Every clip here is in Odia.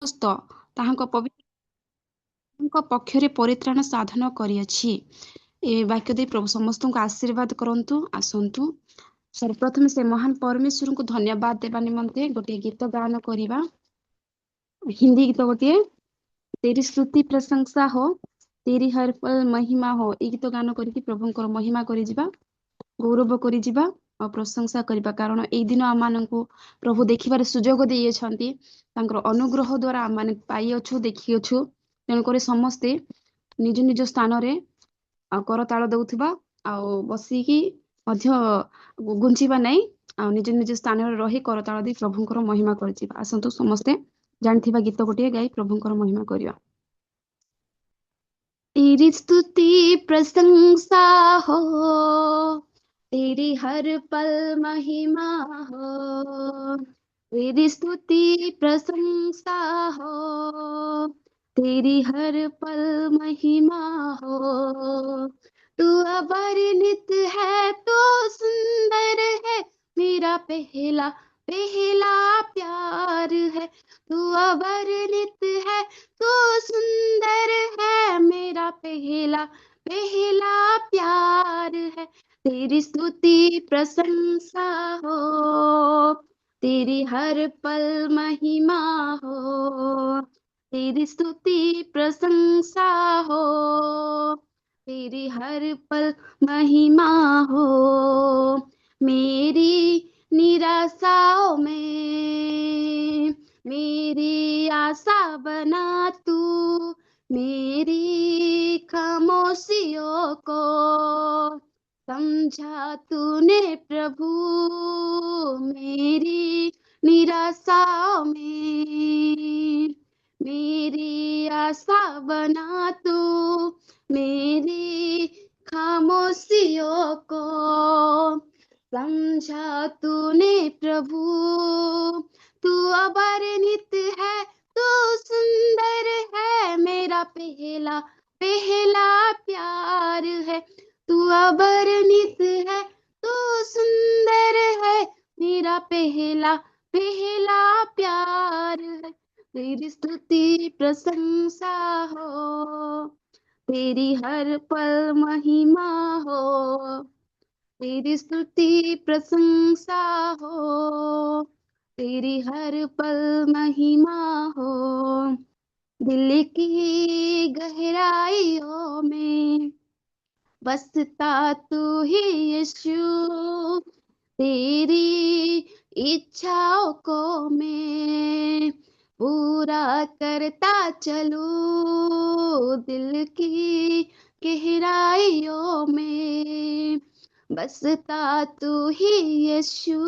ସମସ୍ତ ତାହାଙ୍କ ପବିତ୍ରଙ୍କ ପକ୍ଷରେ ପରିତ୍ରାଣ ସାଧନ କରିଅଛି। ଏ ବାକ୍ୟ ଦେଇ ପ୍ରଭୁ ସମସ୍ତଙ୍କୁ ଆଶୀର୍ବାଦ କରନ୍ତୁ। ଆସନ୍ତୁ ସର୍ବପ୍ରଥମେ ସେ ମହାନ ପରମେଶ୍ୱରଙ୍କୁ ଧନ୍ୟବାଦ ଦେବା ନିମନ୍ତେ ଗୋଟିଏ ଗୀତ ଗାନ କରିବା। ହିନ୍ଦୀ ଗୀତ ଗୋଟିଏ, तेरी स्तुति प्रशंसा हो, तेरी हर पल महिमा हो। ଏଇ ଗୀତ ଗାନ କରିକି ପ୍ରଭୁଙ୍କର ମହିମା କରିଯିବା, ଗୌରବ କରିଯିବା ଆଉ ପ୍ରଶଂସା କରିବା। କାରଣ ଏଇ ଦିନ ଆମମାନଙ୍କୁ ପ୍ରଭୁ ଦେଖିବାର ସୁଯୋଗ ଦେଇଅଛନ୍ତି। ତାଙ୍କର ଅନୁଗ୍ରହ ଦ୍ୱାରା ଆମମାନେ ପାଇଅଛୁ, ଦେଖିଅଛୁ। ତେଣୁକରି ସମସ୍ତେ ନିଜ ନିଜ ସ୍ଥାନରେ କରତାଳ ଦଉଥିବା ଆଉ ବସିକି ମଧ୍ୟ ଗୁଞ୍ଚିବା ନାହିଁ, ଆଉ ନିଜ ନିଜ ସ୍ଥାନରେ ରହି କରତାଳ ଦେଇ ପ୍ରଭୁଙ୍କର ମହିମା କରିଯିବା। ଆସନ୍ତୁ ସମସ୍ତେ ଜାଣିଥିବା ଗୀତ ଗୋଟିଏ ଗାଇ ପ୍ରଭୁଙ୍କର ମହିମା କରିବା। तेरी स्तुति प्रशंसा हो, तेरी हर पल महिमा हो। तेरी स्तुति प्रशंसा हो, तेरी हर पल महिमा हो। तू अवर्णित है, तो सुंदर है, मेरा पहला पहला प्यार है। तू अवर्णित है, तो सुंदर है, मेरा पहला पहला प्यार है। तेरी स्तुति प्रशंसा हो, तेरी हर पल महिमा हो। तेरी स्तुति प्रशंसा हो, तेरी हर पल महिमा हो। मेरी निराशाओं में मेरी आशा बना तू, मेरी खामोशियों को समझा तूने प्रभु। मेरी निराशाओं में मेरी आशा बना तू, मेरी खामोशियों को समझा तूने प्रभु। तू अवर्णित है, तू सुंदर है, मेरा पहला पहला प्यार है। तू अवर्णित है, तू सुंदर है, मेरा पहला पहला प्यार है। तेरी स्तुति प्रशंसा हो, तेरी हर पल महिमा हो। तेरी स्तुति प्रशंसा हो, तेरी हर पल महिमा हो। दिल की गहराइयों में बसता तू ही यीशु, तेरी इच्छाओं को मैं पूरा करता चलूं। दिल की गहराइयों में बसता तू ही यीशु,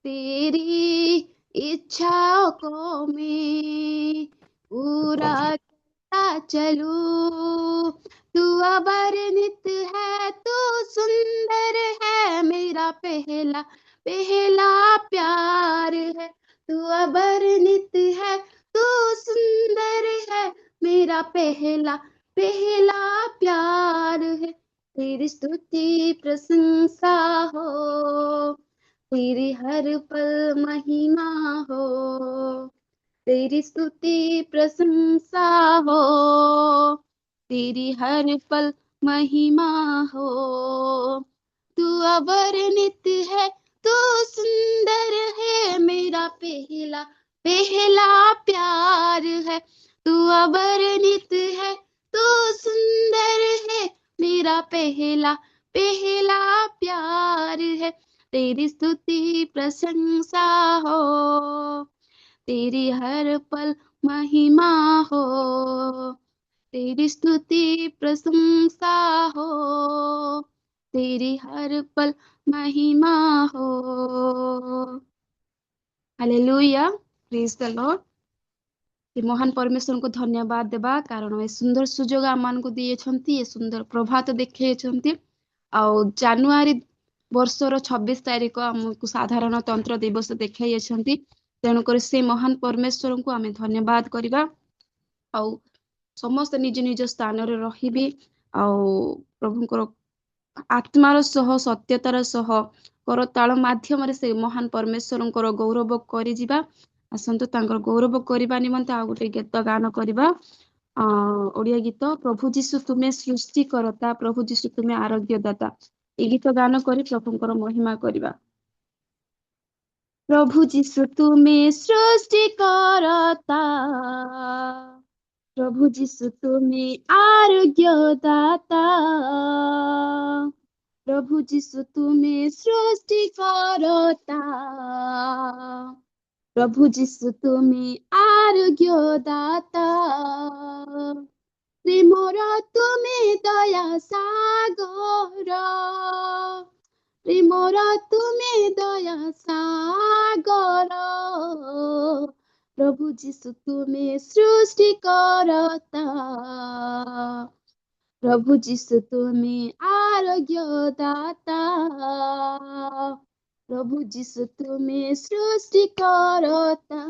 तेरी इच्छाओं को मैं पूरा करता चलूं। तू अवर्णित है, तू सुंदर है, मेरा पहला पहला प्यार है। तू अवर्णित है, तू सुंदर है, मेरा पहला पहला प्यार है। तेरी स्तुति प्रशंसा हो, तेरी हर पल महिमा हो। तेरी स्तुति प्रशंसा हो, तेरी हर पल महिमा हो। तू अवर्णित है, तू सुंदर है, मेरा पहला पहला प्यार है। तू अवर्णित है, तू सुंदर है, मेरा पहला पहला प्यार है। तेरी स्तुति प्रशंसा हो, तेरी हर पल महिमा हो। तेरी स्तुति प्रशंसा हो, तेरी हर पल महिमा हो। Hallelujah, praise the Lord. ଏ ମହାନ ପରମେଶ୍ୱରଙ୍କୁ ଧନ୍ୟବାଦ ଦେବା, କାରଣ ଏ ସୁନ୍ଦର ସୁଯୋଗ ଆମମାନଙ୍କୁ ଦେଇଛନ୍ତି, ଏ ସୁନ୍ଦର ପ୍ରଭାତ ଦେଖେଇଛନ୍ତି। ଆଉ ଜାନୁଆରୀ ବର୍ଷର 26 ତାରିଖ ଆମକୁ ସାଧାରଣତନ୍ତ୍ର ଦିବସ ଦେଖାଇଛନ୍ତି। ତେଣୁକରି ସେ ମହାନ ପରମେଶ୍ୱରଙ୍କୁ ଆମେ ଧନ୍ୟବାଦ କରିବା। ଆଉ ସମସ୍ତେ ନିଜ ନିଜ ସ୍ଥାନରେ ରହିବି, ଆଉ ପ୍ରଭୁଙ୍କର ଆତ୍ମାର ସହ ସତ୍ୟତାର ସହ କରତାଳ ମାଧ୍ୟମରେ ସେ ମହାନ ପରମେଶ୍ୱରଙ୍କର ଗୌରବ କରିଯିବା। ଆସନ୍ତୁ ତାଙ୍କର ଗୌରବ କରିବା ନିମନ୍ତେ ଆଉ ଗୋଟେ ଗୀତ ଗାନ କରିବା। ଓଡିଆ ଗୀତ ପ୍ରଭୁ ଯୀଶୁ ତୁମେ ସୃଷ୍ଟିକର୍ତ୍ତା, ପ୍ରଭୁ ଯୀଶୁ ତୁମେ ଆରୋଗ୍ୟ ଦାତା। এই ଗୀତ ଗାନ କରି ପ୍ରଭୁଙ୍କର ମହିମା କରିବା। ପ୍ରଭୁ ଯୀଶୁ ତୁମେ ସୃଷ୍ଟିକର୍ତ୍ତା, ପ୍ରଭୁ ଯୀଶୁ ତୁମେ ଆରୋଗ୍ୟ ଦାତା, ପ୍ରଭୁ ଯୀଶୁ ତୁମେ ସୃଷ୍ଟିକର୍ତ୍ତା, ପ୍ରଭୁ ଯୀଶୁ ତୁମେ ଆରୋଗ୍ୟ ଦାତା, ପ୍ରେମର ତୁମେ ଦୟା ସାଗର, ପ୍ରେମର ତୁମେ ଦୟା ସାଗର, ପ୍ରଭୁ ଯୀଶୁ ତୁମେ ସୃଷ୍ଟିକର୍ତ୍ତା, ପ୍ରଭୁ ଯୀଶୁ ତୁମେ ଆରୋଗ୍ୟ ଦାତା, ପ୍ରଭୁ ଯୀଶୁ ତୁମେ ସୃଷ୍ଟିକର୍ତ୍ତା,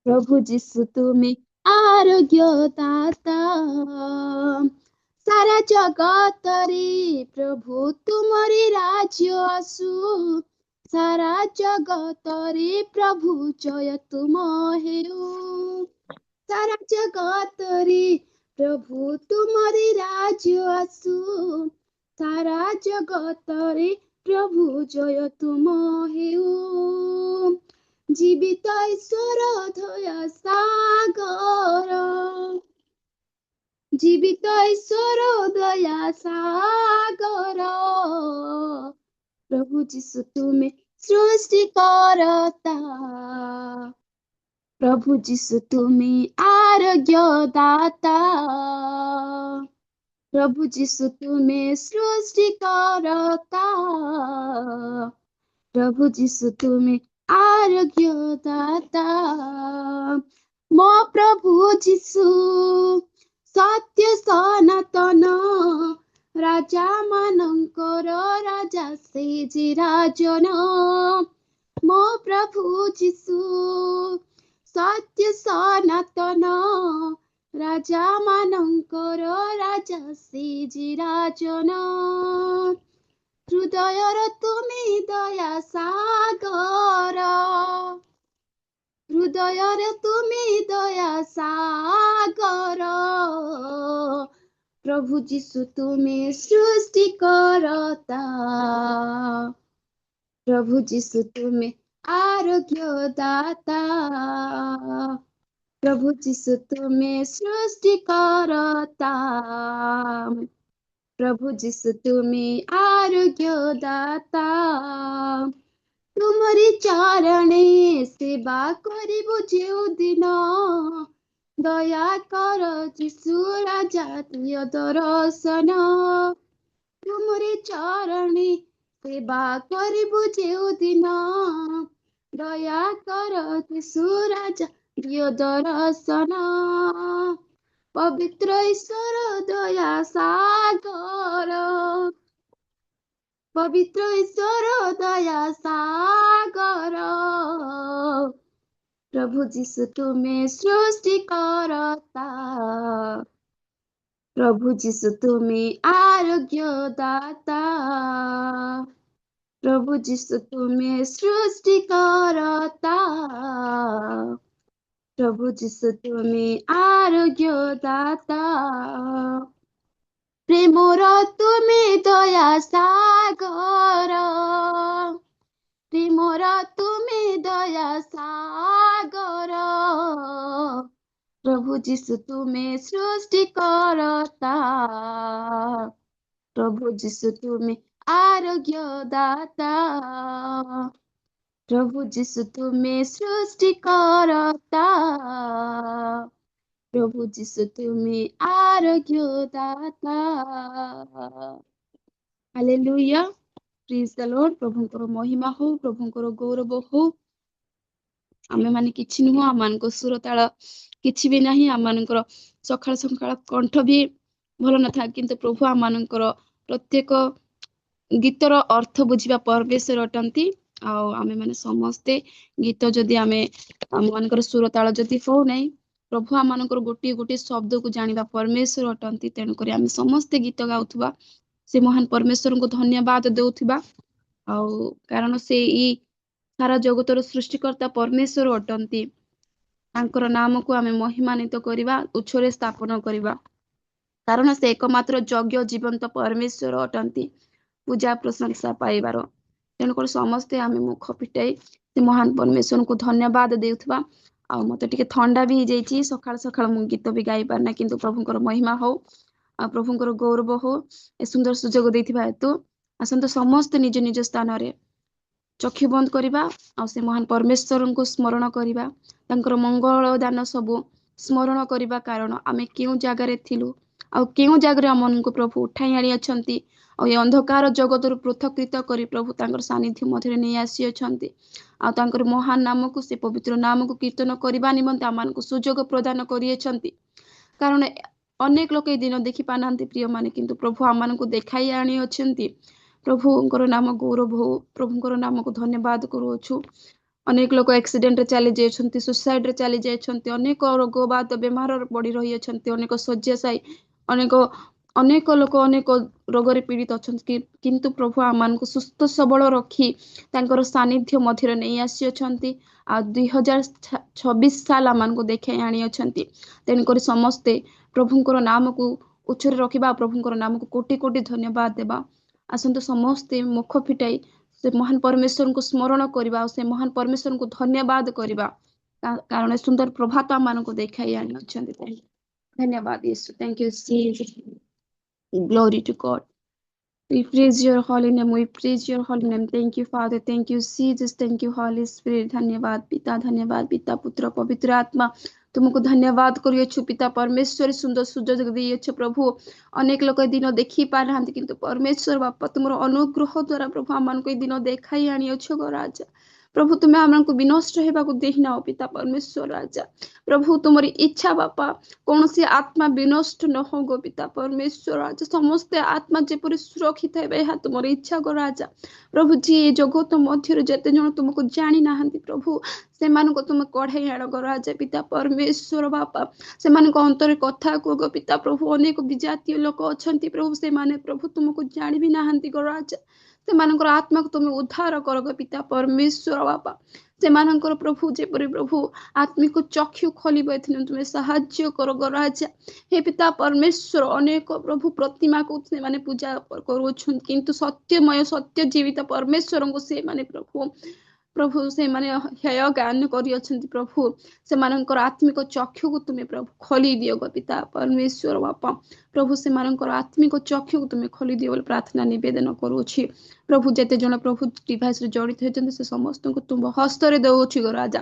ପ୍ରଭୁ ଯୀଶୁ ତୁମେ ଆରୋଗ୍ୟ ଦାତା। ସାରା ଜଗତରେ ପ୍ରଭୁ ତୁମରି ରାଜ୍ୟ ଆସୁ, ସାରା ଜଗତରେ ପ୍ରଭୁ ଜୟ ତୁମ ହେଉ, ସାରା ଜଗତରେ ପ୍ରଭୁ ତୁମରି ରାଜ୍ୟ ଆସୁ, ସାରା ଜଗତରେ ପ୍ରଭୁ ଜୟ ତୁମ ହେଉ। ଜୀବିତ ଈଶ୍ୱର ଦୟା ସାଗର, ଜୀବିତ ଈଶ୍ୱର ଦୟା ସାଗର, ପ୍ରଭୁ ଯୀଶୁ ତୁମେ ସୃଷ୍ଟିକର୍ତ୍ତା, ପ୍ରଭୁ ଯୀଶୁ ତୁମେ ଆରୋଗ୍ୟ ଦାତା, ପ୍ରଭୁ ଯୀଶୁ ତୁମେ ସୃଷ୍ଟିକର୍ତ୍ତା, ପ୍ରଭୁ ଯୀଶୁ ତୁମେ ଆରୋଗ୍ୟ ଦାତା। ମୋ ପ୍ରଭୁ ଯୀଶୁ ସତ୍ୟ ସନାତନ, ରାଜା ମାନଙ୍କର ରାଜା ସେ ଯେ ରାଜନ, ମୋ ପ୍ରଭୁ ଯୀଶୁ ସତ୍ୟ ସନାତନ, ରାଜା ମାନଙ୍କର ରାଜା ସେ ଯେ ରାଜନ, ହୃଦୟର ତୁମେ ଦୟା ସାଗର, ହୃଦୟର ତୁମେ ଦୟା ସାଗର, ପ୍ରଭୁ ଯୀଶୁ ତୁମେ ସୃଷ୍ଟିକର୍ତ୍ତା, ପ୍ରଭୁ ଯୀଶୁ ତୁମେ ଆରୋଗ୍ୟ ଦାତା, ପ୍ରଭୁ ଯୀଶୁ ତୁମେ ସୃଷ୍ଟିକର୍ତ୍ତା, ପ୍ରଭୁ ଯୀଶୁ ତୁମେ ଆରୋଗ୍ୟ ଦାତା। ତୁମରି ଚରଣେ ସେବା କରିବୁ ଯେଉଁ ଦିନ, ଦୟା କର ଯୀଶୁ ରାଜା ଦିଅ ଦର୍ଶନ, ତୁମରି ଚରଣେ ସେବା କରିବୁ ଯେଉଁ ଦିନ, ଦୟା କର ଯୀଶୁ ରାଜା ଦିଅ ଦର୍ଶନ, ପବିତ୍ର ଈଶ୍ୱର ଦୟା ସାଗର, ପବିତ୍ର ଈଶ୍ୱର ଦୟା ସାଗର, ପ୍ରଭୁ ଯୀଶୁ ତୁମେ ସୃଷ୍ଟିକର୍ତ୍ତା, ପ୍ରଭୁ ଯୀଶୁ ତୁମେ ଆରୋଗ୍ୟ ଦାତା, ପ୍ରଭୁ ଯୀଶୁ ତୁମେ ସୃଷ୍ଟିକର୍ତ୍ତା, ପ୍ରଭୁ ଯୀଶୁ ତୁମେ ଆରୋଗ୍ୟ ଦାତା। ପ୍ରେମର ତୁମେ ଦୟା ସାଗର, ପ୍ରେମର ତୁମେ ଦୟା ସାଗର, ପ୍ରଭୁ ଯୀଶୁ ତୁମେ ସୃଷ୍ଟିକର୍ତ୍ତା, ପ୍ରଭୁ ଯୀଶୁ ତୁମେ ଆରୋଗ୍ୟ ଦାତା, ପ୍ରଭୁ ଯୀଶୁ ତୁମେ ସୃଷ୍ଟିକର୍ତ୍ତା, ପ୍ରଭୁ ଯୀଶୁ ତୁମେ ଆରୋଗ୍ୟ ଦାତା। ହାଲେଲୁୟା, ପ୍ରେଜ୍ ଦ ଲର୍ଡ। ପ୍ରଭୁଙ୍କର ମହିମା ହଉ, ପ୍ରଭୁଙ୍କର ଗୌରବ ହଉ। ଆମେ ମାନେ କିଛି ନୁହଁ, ଆମମାନଙ୍କ ସୁର ତାଳ କିଛି ବି ନାହିଁ, ଆମମାନଙ୍କର ସକାଳ ସକାଳ କଣ୍ଠ ବି ଭଲ ନଥାଏ, କିନ୍ତୁ ପ୍ରଭୁ ଆମମାନଙ୍କର ପ୍ରତ୍ୟେକ ଗୀତର ଅର୍ଥ ବୁଝିବା ପରମେଶ୍ୱର ଅଟନ୍ତି। ଆଉ ଆମେ ମାନେ ସମସ୍ତେ ଗୀତ ଯଦି ଆମେ ଆମମାନଙ୍କର ସୁର ତାଳ ଯଦି ହଉନାହିଁ, ପ୍ରଭୁ ଆମମାନଙ୍କର ଗୋଟିଏ ଗୋଟିଏ ଶବ୍ଦକୁ ଜାଣିବା ପରମେଶ୍ୱର ଅଟନ୍ତି। ତେଣୁକରି ଆମେ ସମସ୍ତେ ଗୀତ ଗାଉଥିବା, ସେ ମହାନ ପରମେଶ୍ୱରଙ୍କୁ ଧନ୍ୟବାଦ ଦଉଥିବା। ଆଉ କାରଣ ସେ सारा जगतर सृष्टिकर्ता परमेश्वर अटंती। तांकर नाम को आमे महिमान्वित करिबा, उच्छरे स्थापन करिबा, कारण से एकमात्र योग्य जीवंत परमेश्वर अटंती पूजा प्रशंसा पाइबार। तेणुकर समस्ते आमे मुख फिटाई से महान परमेश्वर को धन्यवाद देउथबा। आ मते टिके ठंडा भी जाइछि, सकाळ सकाळ मु गीत भी गाई पारना, किंतु प्रभुंकर महिमा हो आ प्रभुंकर गौरव हो ए सुंदर सुजोग देथिबा हेतु आसंत समस्त निज निज स्थान रे चक्षु बंद करिबा आ से महान परमेश्वर को स्मरण करिबा, तांकर मंगल दान सब स्मरण करिबा। कारण आमे केउ जगह रे थिलु आ केउ जगह रे हमन को प्रभु उठाई आनी अछंती आ ए अंधकार जगत पृथकृत करी प्रभु तांकर सानिध्य मध्य नहीं आसी अछंती आ तांकर महान नाम को से पवित्र नाम को कीर्तन करबा निमंते आमान को सुजोग प्रदान करी अछंती। कारण अनेक लोक ए दिन देखि पानांती प्रिय माने, किंतु प्रभु आमान को देखाई आनी अछंती। प्रभुंकर नाम गौरव हो, प्रभुंकर नाम को धन्यवाद करूछु। अनेक लोक एक्सीडेंट रे चली जाइछंती, सुसाइड रे चली जाइछंती, अनेक रोग बात बेमार पड़ी रही अछंती, अनेक शय्याशायी, अनेक अनेक लोक अनेक रोग रे पीड़ित अछंती, किंतु प्रभु आमान को सुस्थ सबल रखी तांकर सानिध्य मध्य नहीं आसी अछंती आ 2026 साल आमान को देखाई आनी अछंती। तेणुकर समस्ते प्रभुंकर नाम को उच्चरे रखिबा, प्रभुंकर नाम को कोटि कोटि धन्यवाद देबा। आसंत समस्ते मुख फिटाई से महान परमेश्वर को स्मरण करबा, से महान परमेश्वर को धन्यवाद करबा, कारण सुंदर प्रभात आमान को देखाई आनी अछंती। धन्यवाद Yeshu, thank you Jesus, glory to God. We praise your holy name. We praise your holy name. Thank you, Father. Thank you, Jesus. Thank you, Holy Spirit. धन्यवाद पिता, धन्यवाद पिता, पुत्र, पवित्र आत्मा, तुमको धन्यवाद करियो पिता परमेश्वर। सुंदर सुजोग दियो प्रभु। अनेक लोक दिन देखी पाना, किंतु परमेश्वर बापा तुमर अनुग्रह द्वारा प्रभु आमान को दिन देखाई आनी गो राजा। प्रभु तुम्हें आम को विनष्ट होगा देना पिता परमेश्वर राजा। प्रभु तुमरी इच्छा बापा कौन सी आत्मा विनष्ट न हो गो पिता परमेश्वर राजा। समस्ते आत्मा जेपरी सुरक्षित है तुम इच्छा गो राजा। प्रभु जी जगत मध्य जेते जन तुमको जानी ना प्रभु से तुम कढ़ाई आण गो राजा पिता परमेश्वर बापा। से अंतर कथा कह गो पिता प्रभु। अनेक विजातीय लोक अच्छा प्रभु, से प्रभु तुमको जानी भी ना गो राजा। से आत्मा को तुम उद्धार कर गो पिता परमेश्वर बापा। से प्रभु जेपरी प्रभु आत्मिक चक्षु खोल तुम्हें साहाଯ୍य कर गो राजा। हे पिता परमेश्वर अनेक प्रभु प्रतिमा को से पूजा करुछन, किंतु सत्यमय सत्य जीवित परमेश्वर को से प्रभु प्रभु से हेय ज्ञान कर प्रभु। से आत्मिक चक्षु को तुम्हें प्रभु खोली दियो गो पिता परमेश्वर बापा। प्रभु से आत्मिक चक्षु को तुम्हें खोली दियो बोले प्रार्थना निवेदन करुछि प्रभु। जेते जन प्रभु डिवाइस रे जड़ित होते से समस्त को तुम हस्तरे दउछि गो राजा,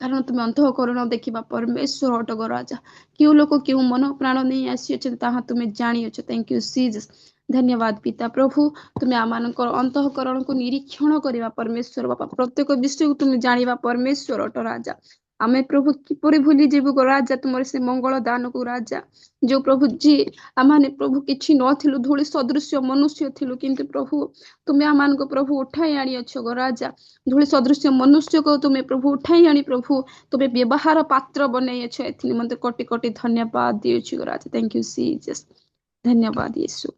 कारण तुम्हें अंतःकरण देखा परमेश्वर हट गो राजा। क्यों लोक क्यों मन प्राण नहीं आसी तुम्हें जानी अच्छे। थैंक यू जीसस, धन्यवाद पिता प्रभु। तुम्हें आम अंतःकरण को निरीक्षण करवा परमेश्वर बापा। प्रत्येक विषय को तुम्हें जाना परमेश्वर हट राजा। आमे प्रभु किपरि भूली जीवु गो राजा तुम से मंगल दान को राजा। जो प्रभु जी आमाने प्रभु किछि नथिलु, धूଳି सदृश मनुष्य थिलु, किंतु प्रभु तुम्हें आमान को प्रभु उठाई आनी अच्छ गो राजा। धूଳି सदृश मनुष्य को तुम्हें प्रभु उठाई आनी प्रभु तुम्हें व्यवहार पात्र बनई अच्छ। एथि मते कोटि कोटि धन्यवाद दियो गो राजा। थैंक यू जीसस, धन्यवाद यीशु।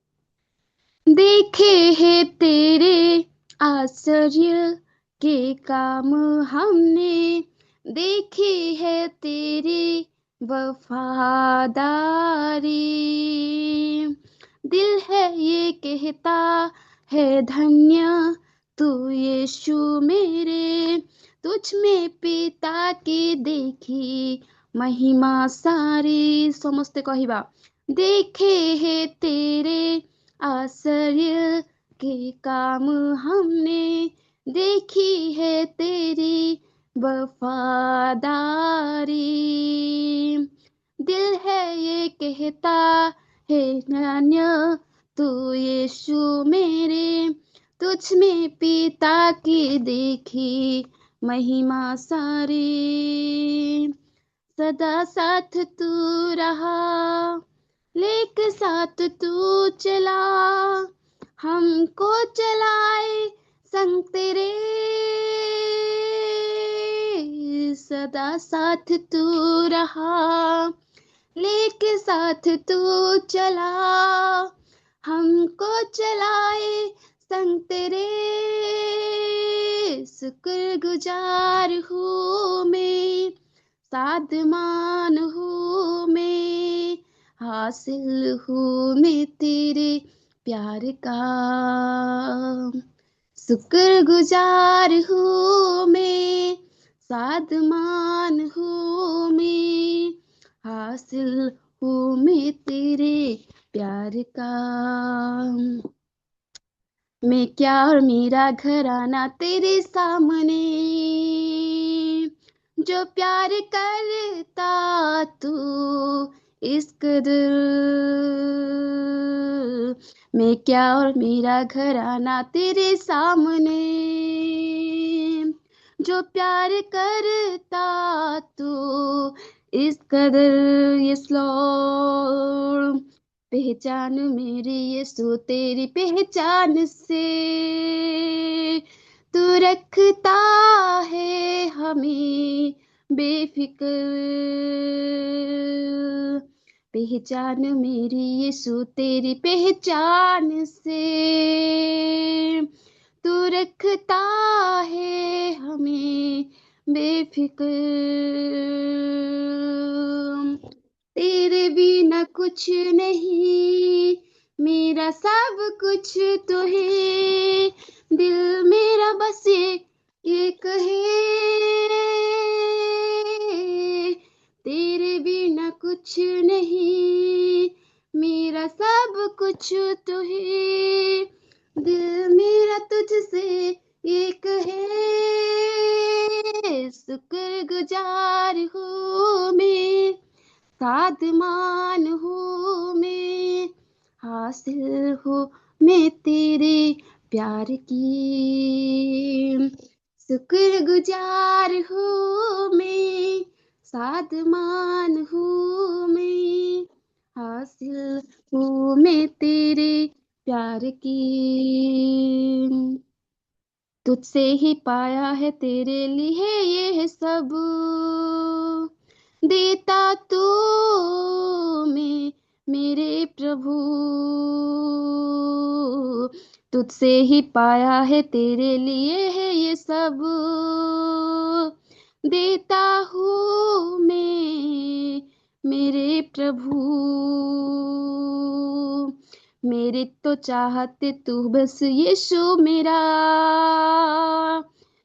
देखे है तेरे आश्चर्य के काम हमने, देखी है तेरी वफादारी। दिल है ये कहता है धन्य तू यीशु मेरे, तुझ में पिता की देखी महिमा सारी। समस्ते कहिबा देखे है तेरे आश्चर्य के काम हमने, देखी है तेरी वफादारी। दिल है ये कहता है धन्य तू यीशु मेरे, तुझ में पिता की देखी महिमा सारी। सदा साथ तू रहा, लेके साथ तू चला, हमको चलाए संग तेरे। सदा साथ तू रहा, लेके साथ तू चला, हमको चलाए संग तेरे शुक्रगुजार हूँ मैं, साधमान हूँ मैं, हासिल हूँ मैं तेरे प्यार का। शुक्रगुजार हूँ मैं, साधमान हूँ मैं, हासिल हूँ मैं तेरे प्यार का। मैं क्या और मेरा घराना तेरे सामने, जो प्यार करता तू इस कदर। मैं क्या और मेरा घराना तेरे सामने, जो प्यार करता तू इस कदर। यस लॉर्ड, पहचान मेरी यीशु तेरी पहचान से, तू रखता है हमें बेफिक्र। पहचान मेरी यीशु तेरी पहचान से, तू रखता है हमें बेफिक्र। तेरे बिना कुछ नहीं, मेरा सब कुछ तो है। दिल मेरा बस ये कहे, तेरे बिना कुछ नहीं, मेरा सब कुछ तो है। दिल मेरा तुझसे ये कहे, शुक्रगुजार हूँ मैं, साधमान हूँ मैं, हासिल हूँ मैं तेरे प्यार की। शुक्रगुजार हूँ मैं, साधमान हूँ मैं, हासिल हूँ मैं तेरे प्यार की। तुझसे ही पाया है तेरे लिए ये सब, देता तू मैं मेरे प्रभु। तुझसे ही पाया है तेरे लिए है ये सब, देता हूँ मैं मेरे प्रभु। मेरी तो चाहते तू बस यीशु मेरा,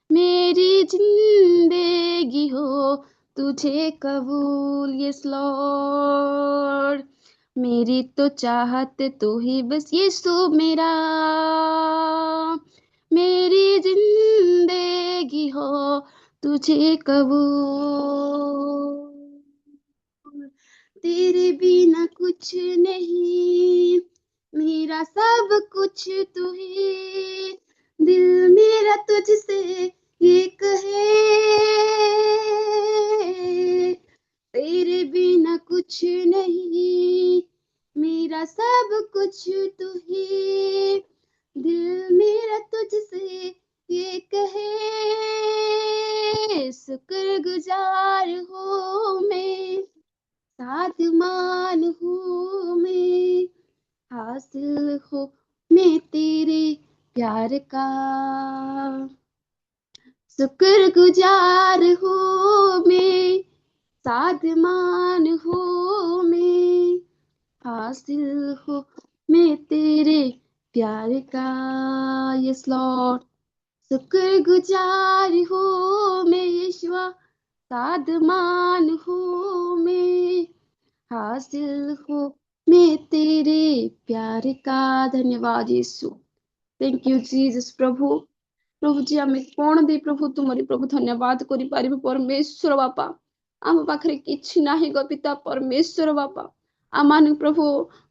मेरी जिंदगी हो तुझे कबूल। यस लॉर्ड, मेरी तो चाहत तू ही बस यीशु मेरा, मेरी जिंदगी हो तुझे कबूल। तेरे बिना कुछ नहीं, मेरा सब कुछ तू है। दिल मेरा तुझसे ये कहे, तेरे बिना कुछ नहीं, मेरा सब कुछ तू है। दिल मेरा तुझसे ये कहे, शुक्रगुजार हूँ मैं, साधमान हूँ मैं, हासिल हो मैं तेरे प्यार का। शुक्रगुजार हूँ मैं, साधमान हूँ मैं, हासिल हो मैं तेरे प्यार का। यस लॉर्ड, शुक्रगुजार हूँ मैं यीशुआ, साधमान हूँ मैं, हासिल हो मैं तेरे प्यार का। धन्यवाद यीशु, थैंक यू जीसस। प्रभु प्रभु जी आम कौन दे प्रभु तुमरी प्रभु धन्यवाद करि परमेश्वर बापा। आम पाखरे किछि नाही गो पिता परमेश्वर बापा। आम प्रभु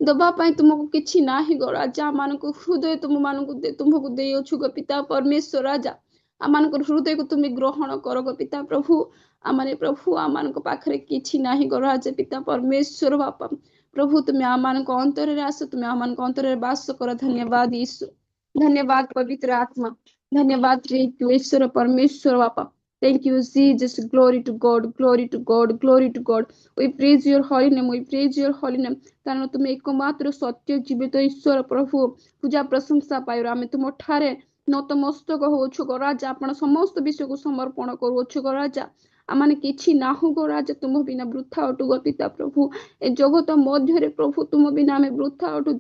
दबा तुमको किछि नाही गो राजा। आम हृदय तुमको देउछु गो पिता परमेश्वर राजा। आम हृदय को तुम ग्रहण कर गो पिता प्रभु। आम प्रभु आम पाखरे किछि नाही गो राजा पिता परमेश्वर बापा। प्रभु तुम्हें आम अंतर आस, तुम्हें आम अंतर बास कर। धन्यवाद यीशु, धन्यवाद पवित्र आत्मा, धन्यवाद ईश्वर परमेश्वर बापा। Thank you, Jesus. Glory to God, glory to God, glory to God. We praise your holy name, we praise your holy name. କାରଣ ତୁମେ ଏକମାତ୍ର ସତ୍ୟ ଜୀବିତ ଈଶ୍ୱର ପ୍ରଭୁ ପୂଜା ପ୍ରଶଂସା ପାଇର ଆମେ ତୁମ ଠାରେ ନତମସ୍ତକ ହଉଛୁ ଗୋ ରାଜା ଆପଣ ସମସ୍ତ ବିଷୟକୁ ସମର୍ପଣ କରୁଅଛୁ ଗୋ ରାଜା ଆମମାନେ କିଛି ନାହୁଁ ଗୋ ରାଜା ତୁମ ବିନା ବୃଥା ଅଟୁ ଗୋ ପିତା ପ୍ରଭୁ ଏ ଜଗତ ମଧ୍ୟରେ ପ୍ରଭୁ ତୁମ ବିନା ଆମେ ବୃଥା ଅଟୁ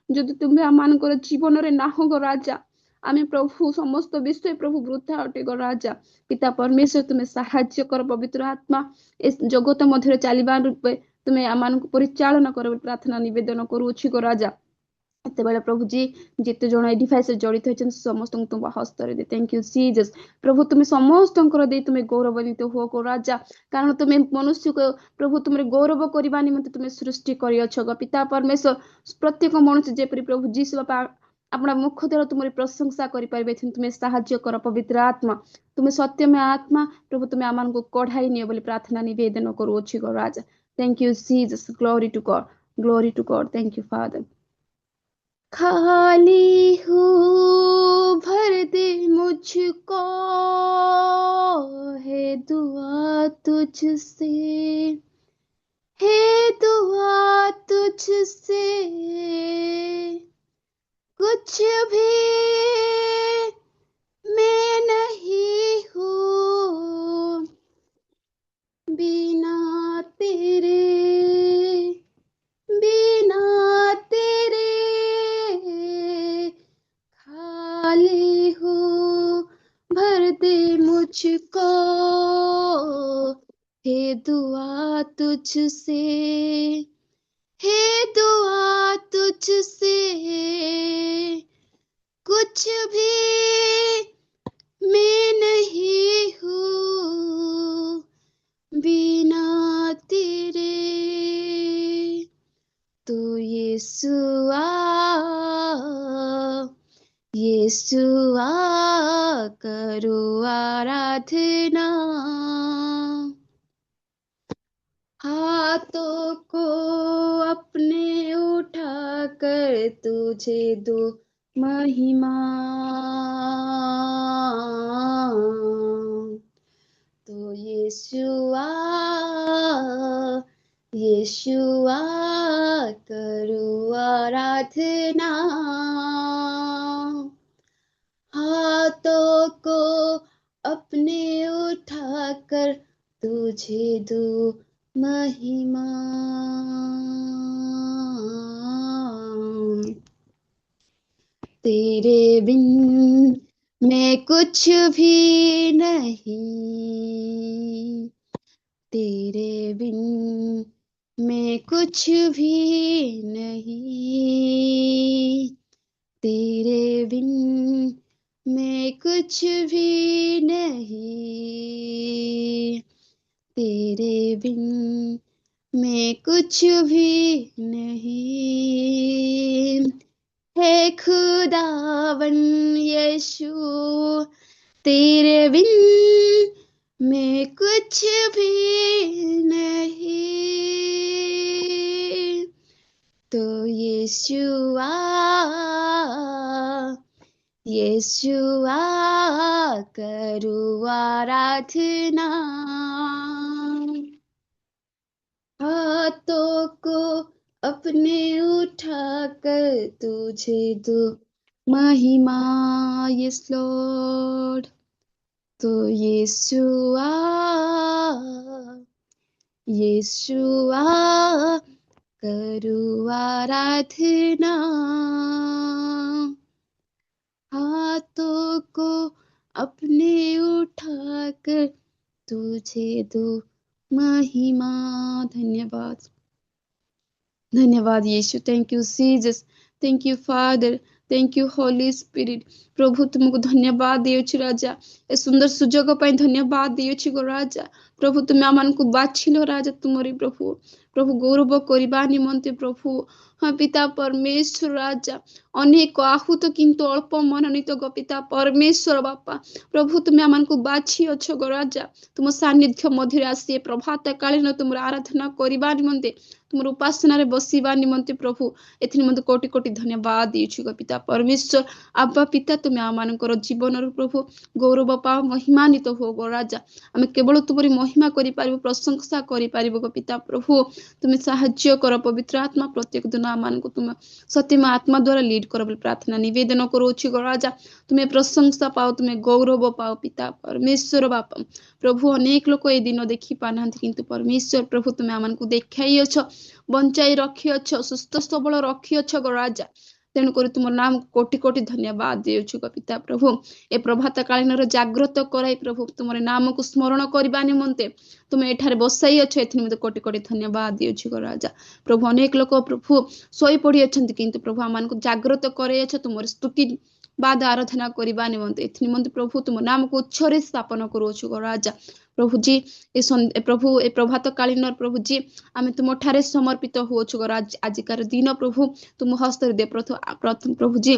ଯଦି ତୁମେ ଆମମାନଙ୍କର ଜୀବନରେ ନାହୁଁ ଗୋ ରାଜା ଆମେ ପ୍ରଭୁ ସମସ୍ତ ବିଷୟ ପ୍ରଭୁ ବୃଥା ଅଟେ ଗୋ ରାଜା ପିତା ପରମେଶ୍ୱର ତୁମେ ସାହାଯ୍ୟ କର ପବିତ୍ର ଆତ୍ମା ଏ ଜଗତ ମଧ୍ୟରେ ଚାଲିବା ରୂପେ ତୁମେ ଆମମାନଙ୍କୁ ପରିଚାଳନା କର ବୋଲି ପ୍ରାର୍ଥନା ନିବେଦନ କରୁଅଛି ଗୋ ରାଜା ଏତେବେଳେ ପ୍ରଭୁ ଯେତେ ଜଣ ଏ ଡିଭାଇସରେ ଜଡ଼ିତ ହେଇଛନ୍ତି ସମସ୍ତଙ୍କୁ ତୁମ ହସ୍ତରେ ଦେ ଥ୍ୟାଙ୍କ ୟୁ ଜିଜସ୍ ପ୍ରଭୁ ତୁମେ ସମସ୍ତଙ୍କର ଦେଇ ତୁମେ ଗୌରବାନ୍ୱିତ ହୁଅ ଗୋ ରାଜା କାରଣ ତୁମେ ମନୁଷ୍ୟକୁ ପ୍ରଭୁ ତୁମେ ଗୌରବ କରିବା ନିମନ୍ତେ ତୁମେ ସୃଷ୍ଟି କରିଅଛ ଗୋ ପିତା ପରମେଶ୍ୱର ପ୍ରତ୍ୟେକ ମଣିଷ ଯେପରି ପ୍ରଭୁ ଯୀଶୁ ବାପା ଆପଣ ମୁଖ ଦ୍ୱାରା ତୁମର ପ୍ରଶଂସା କରିପାରିବେ ତୁମେ ସାହାଯ୍ୟ କର ପବିତ୍ର ଆତ୍ମା ତୁମେ ସତ୍ୟମୟ ଆତ୍ମା ପ୍ରଭୁ ତୁମେ ଆମମାନଙ୍କୁ କଢାଇ ନିଅ ବୋଲି ପ୍ରାର୍ଥନା ନିବେଦନ କରୁଅଛି ଗୋ ରାଜା thank you Jesus glory to God thank you Father खाली हूँ भर दे मुझको है दुआ तुझसे है दुआ तुझसे कुछ भी मैं नहीं हूँ बिना तेरे खाली हूँ भर दे मुझको है दुआ तुझसे है दुआ तुझसे कुछ भी मैं नहीं हूँ बिना तेरे तो यीशु आ करो आराधना हाथों को अपने उठा कर तुझे दो महिमा तो यीशु आ करो आराधना हाथों को अपने उठाकर तुझे दो महिमा तेरे बिन मैं कुछ भी नहीं तेरे बिन मैं कुछ भी नहीं तेरे बिन मैं कुछ भी नहीं तेरे बिन मैं कुछ भी नहीं है खुदावन यीशु तेरे बिन मैं कुछ भी नहीं तो यीशु आ करो आराधना हाथों को अपने उठाकर तुझे दो महिमा यस लॉर्ड तो यीशु आ करो आराधना हाथों को अपने उठाकर तुझे दो महिमा धन्यवाद Yeshu thank you Jesus thank you Father thank you Holy Spirit प्रभु तुमको धन्यवाद देउछि राजा ए सुंदर सुजोग पई धन्यवाद देउछि गो राजा प्रभु तुमे आमन को बाछिलो राजा तुमरी प्रभु प्रभु गौरव करबा निमंते प्रभु हाँ पिता परमेश्वर राजा अनेक आहूत किंतु अल्प मनोनीत गो पिता परमेश्वर बापा प्रभु तुम्हें आम को बाछी अच्छ गो राजा तुम सानिध्य मध्य आसी प्रभात कालीन तुम आराधना करबा निमंते तुम उपासना बसवा निमंते प्रभु एथि निमंते कोटि कोटि धन्यवाद दीछु गो पिता परमेश्वर आबा पिता तुम्हें आम जीवन प्रभु गौरव पाओ महिमान्वित हो गो राजा आम केवल तुमरी महिमा करि पारिबो प्रशंसा करि पारिबो गो पिता प्रभु तुम्हें साहाय्य कर पवित्र आत्मा प्रत्येक दिन आम को तुम सत्यम आत्मा द्वारा लीड कर बोली प्रार्थना निवेदन करुछि गो राजा तुम्हें प्रशंसा पाओ तुम्हें गौरव पाओ पिता परमेश्वर बापा प्रभु अनेक लोक ए दिन देखि पाना किंतु परमेश्वर प्रभु तुम्हें आम को देखाई अछ बंचाई रखी अछ सुस्थ सबल रखी अछ गो राजा तेणुक तुम नाम कोटि कोटि धन्यवाद देउछु गो पिता प्रभु ए प्रभात कालीन जागृत कराई प्रभु तुम नाम को स्मरण करबा निमंते तुम्हें एठारे बसाई अछ एथि निमंते कोटि कोटि धन्यवाद देउछु गो राजा प्रभु अनेक लोक प्रभु सोई पड़ी अछंती किंतु प्रभु आमान को जागृत करे अछ तुम स्तुति बाद आराधना करबा निमंते एथि निमंते प्रभु तुम नाम को उच्छरे स्थापन करूछु गो राजा प्रभु जी प्रभु ए प्रभात कालीन प्रभु जी आमे तुम ठारे समर्पित होछु गो राजा आजिकार दिन प्रभु तुम हस्तर दे प्रथम प्रभु जी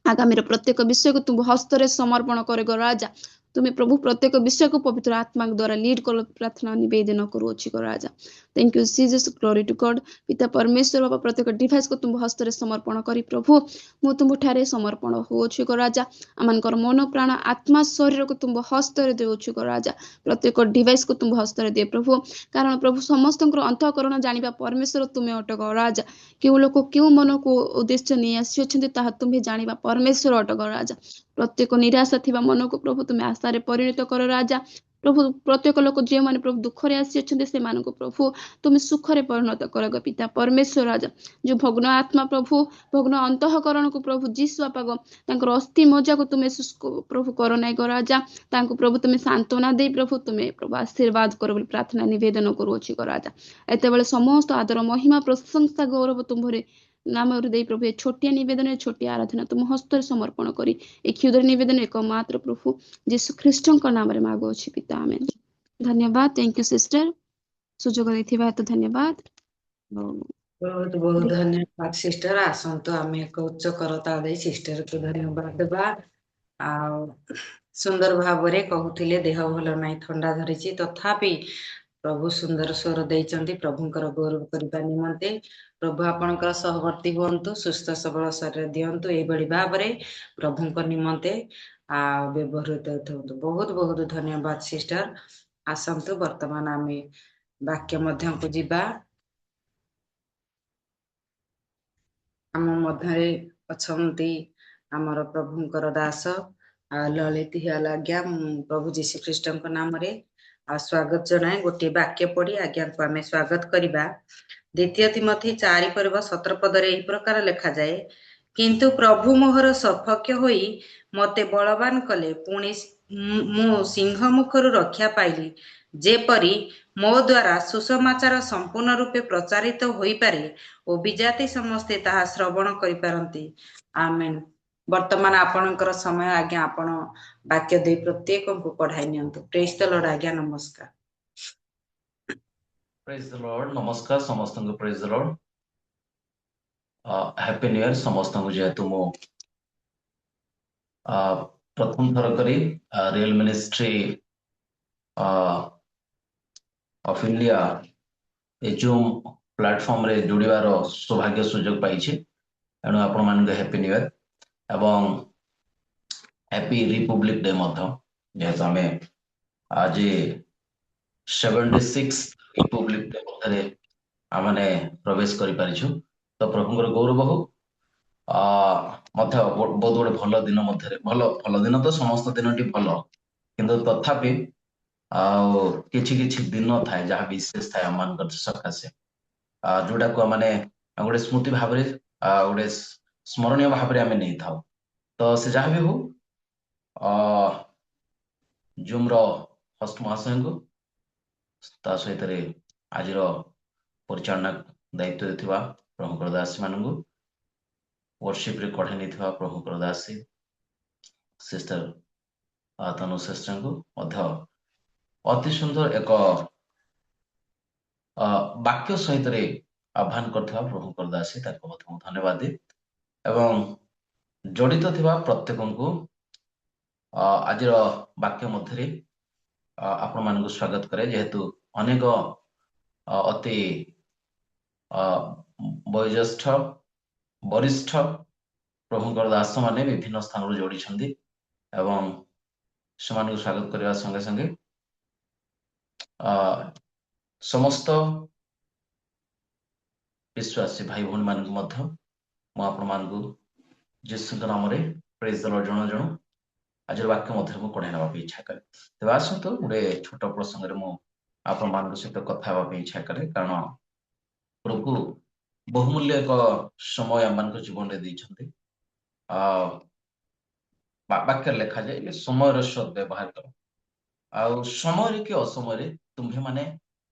आगामी प्रत्येक विषय को तुम हस्तरे समर्पण करे गो राजा तुम्हें प्रभु प्रत्येक विषय को पवित्र आत्मा द्वारा लीड कर प्रार्थना निवेदन करुछि गो राजा thank you Jesus glory to God पिता परमेश्वर बाबा प्रत्येक डिवाइस को तुम हस्तरे समर्पण करी प्रभु मु तुम ठारे समर्पण होछि गो राजा आमनकर मन प्राण आत्मा शरीर को तुम हस्तरे देउछि गो राजा प्रत्येक डिवाइस को तुम हस्तरे दे प्रभु कारण प्रभु समस्त अंतःकरण जानिबा परमेश्वर तुम्हें अटक राजा क्यों लोक क्यों मन को उद्देश्य नहीं आसी ताहा तुम्हें जानिबा परमेश्वर अटक राजा प्रत्येक निराशा थिबा मन को प्रभु तुम्हें आशारे परिणत कर राजा प्रभु प्रत्येक लोक जो माने प्रभु दुख रे आसी अछंते से मानको प्रभु तुम्हें सुख रे परिणत कर गो पिता परमेश्वर राजा जो भग्न आत्मा प्रभु भग्न अंतःकरण को प्रभु जीसु बापा तांकर अस्थि मज्जा को तुम्हें प्रभु कर नाय गो राजा तांको प्रभु तुम्हें सांत्वना दे प्रभु तुम्हें प्रभु आशीर्वाद कर बोली प्रार्थना निवेदन करूछि गो राजा एते बेले समस्त आदर महिमा प्रशंसा गौरव तुम्हरे नाम हृदय प्रभु छोटिया निवेदन छोटिया आराधना तुम हस्तर समर्पण करी एक क्षुद्र निवेदन एकमात्र प्रभु यीशु ख्रीष्टଙ୍କ नामରେ मागुछि पिता आमेन धन्यवाद थैंक यू सिस्टर सुजोग देथिबा हेतु धन्यवाद बहुत बहुत धन्यवाद सिस्टर आसंतु आम एक उच्च करता दे सिस्टर को धन्यवाद देवा आ सुंदर भाव रे कहूथिले देह भल नाही ठंडा धरिछि तथापि प्रभु सुंदर स्वर देइचंती प्रभुंकर गौरव करबा निमंते प्रभु आपणकर सहवर्ती हुंतु सुस्थ सबल शरीर दियंतु ए बड़ी भाव रे प्रभुंकर निमंते आ व्यवहृत होतु बहुत बहुत धन्यवाद सिस्टर आसंतु वर्तमान आमे वाक्य मध्य को जीवा आम मध्य अछंती आमर प्रभुंकर दास ललित हियाल आज्ञा प्रभु जीशु ख्रीष्टଙ୍କ नाम रे आ स्वागत जनाए गोटे वाक्य पढ़ी आज्ञा को आमे स्वागत करिबा द्वितीय तिमोथी 4:17 पदरे एही प्रकार लिखा जाए किंतु प्रभु मोहर सफक्य होई मते बलवान कले पुणी मु सिंह मुखरु रक्षा पाइली जेपरी मो द्वारा सुसमाचार संपूर्ण रूपे प्रचारित होई पारे ओ विजाति समस्ते ताहा श्रवण करि पारंती आमेन वर्तमान आपणकर समय आज्ञा आपण वाक्य दे प्रत्येक को पढ़ाई नियंतु प्रेज द लॉर्ड आज्ञा नमस्कार प्रेज द लॉर्ड नमस्कार समस्त को praise the Lord happy new year समस्त को जेतु मो प्रथम थर करी real ministry of India A zoom platform रे जोड़ीबार सौभाग्य सुजोग पाइछि एणु आपण मान हैप्पी न्यू ईयर एवं हैप्पी रिपब्लिक डे मध्य जेहेतु आमे आज 76 रिपब्लिक डे मध्य आमने प्रवेश करि पारिछु तो प्रभुंकर गौरव हो मध्य बहुत बड़े भल दिन मध्य भल दिन तो समस्त दिन टी भल किंतु तथापि किछि किछि दिन थाए जहाँ विशेष थाए आम सकाशे जोटा को माने गोटे स्मृति भाव रे गोटे स्मरणीय भाव रे आमे नहीं थाउ तो से जहाँ भी हो जूम रो होस्ट महाशय को ता सहित रे आज परिचालना दायित्व देथिबा प्रभु दासी मानू वर्शिप रे कढ़े नहीं प्रभु दासी सिस्टर तनु सिस्टर को अति सुंदर एक ବାକ୍ୟ ସହିତ ଆହ୍ୱାନ କରିଥିବା ପ୍ରଭୁଙ୍କର ଦାସୀ ତାଙ୍କୁ ମଧ୍ୟ ମୁଁ ଧନ୍ୟବାଦ ଦିଏ ଏବଂ ଜଡ଼ିତ ଥିବା ପ୍ରତ୍ୟେକଙ୍କୁ ଆଜିର ବାକ୍ୟ ମଧ୍ୟରେ ଆପଣମାନଙ୍କୁ ସ୍ୱାଗତ କରେ ଯେହେତୁ ଅନେକ ଅତି ବୟୋଜ୍ୟେଷ୍ଠ ବରିଷ୍ଠ ପ୍ରଭୁଙ୍କର ଦାସ ମାନେ ବିଭିନ୍ନ ସ୍ଥାନରୁ ଯୋଡ଼ିଛନ୍ତି ଏବଂ ସେମାନଙ୍କୁ ସ୍ୱାଗତ କରିବା ସଙ୍ଗେ ସଙ୍ଗେ ସମସ୍ତ ବିଶ୍ୱାସୀ ଭାଇ ଭଉଣୀ ମାନଙ୍କୁ ମଧ୍ୟ ମୁଁ ଆପଣମାନଙ୍କୁ ଯୀଶୁଙ୍କ ନାମରେ ପ୍ରେଜ ଦ ଲର୍ଡ ଜଣ ଆଜିର ବାକ୍ୟ ମଧ୍ୟରେ ମୁଁ କଢ଼ାଇ ନେବା ପାଇଁ ଇଚ୍ଛା କରେ। ତେବେ ଆସନ୍ତୁ ଗୋଟେ ଛୋଟ ପ୍ରସଙ୍ଗରେ ମୁଁ ଆପଣମାନଙ୍କ ସହିତ କଥା ହେବା ପାଇଁ ଇଚ୍ଛା କରେ କାରଣ ପ୍ରଭୁ ବହୁମୂଲ୍ୟ ଏକ ସମୟ ଆମମାନଙ୍କ ଜୀବନରେ ଦେଇଛନ୍ତି। ବାକ୍ୟରେ ଲେଖାଯାଏ ଯେ ସମୟର ସଦ୍ବ୍ୟବହାର କର ଆଉ ସମୟରେ କି ଅସମୟରେ ତୁମ୍ଭେ ମାନେ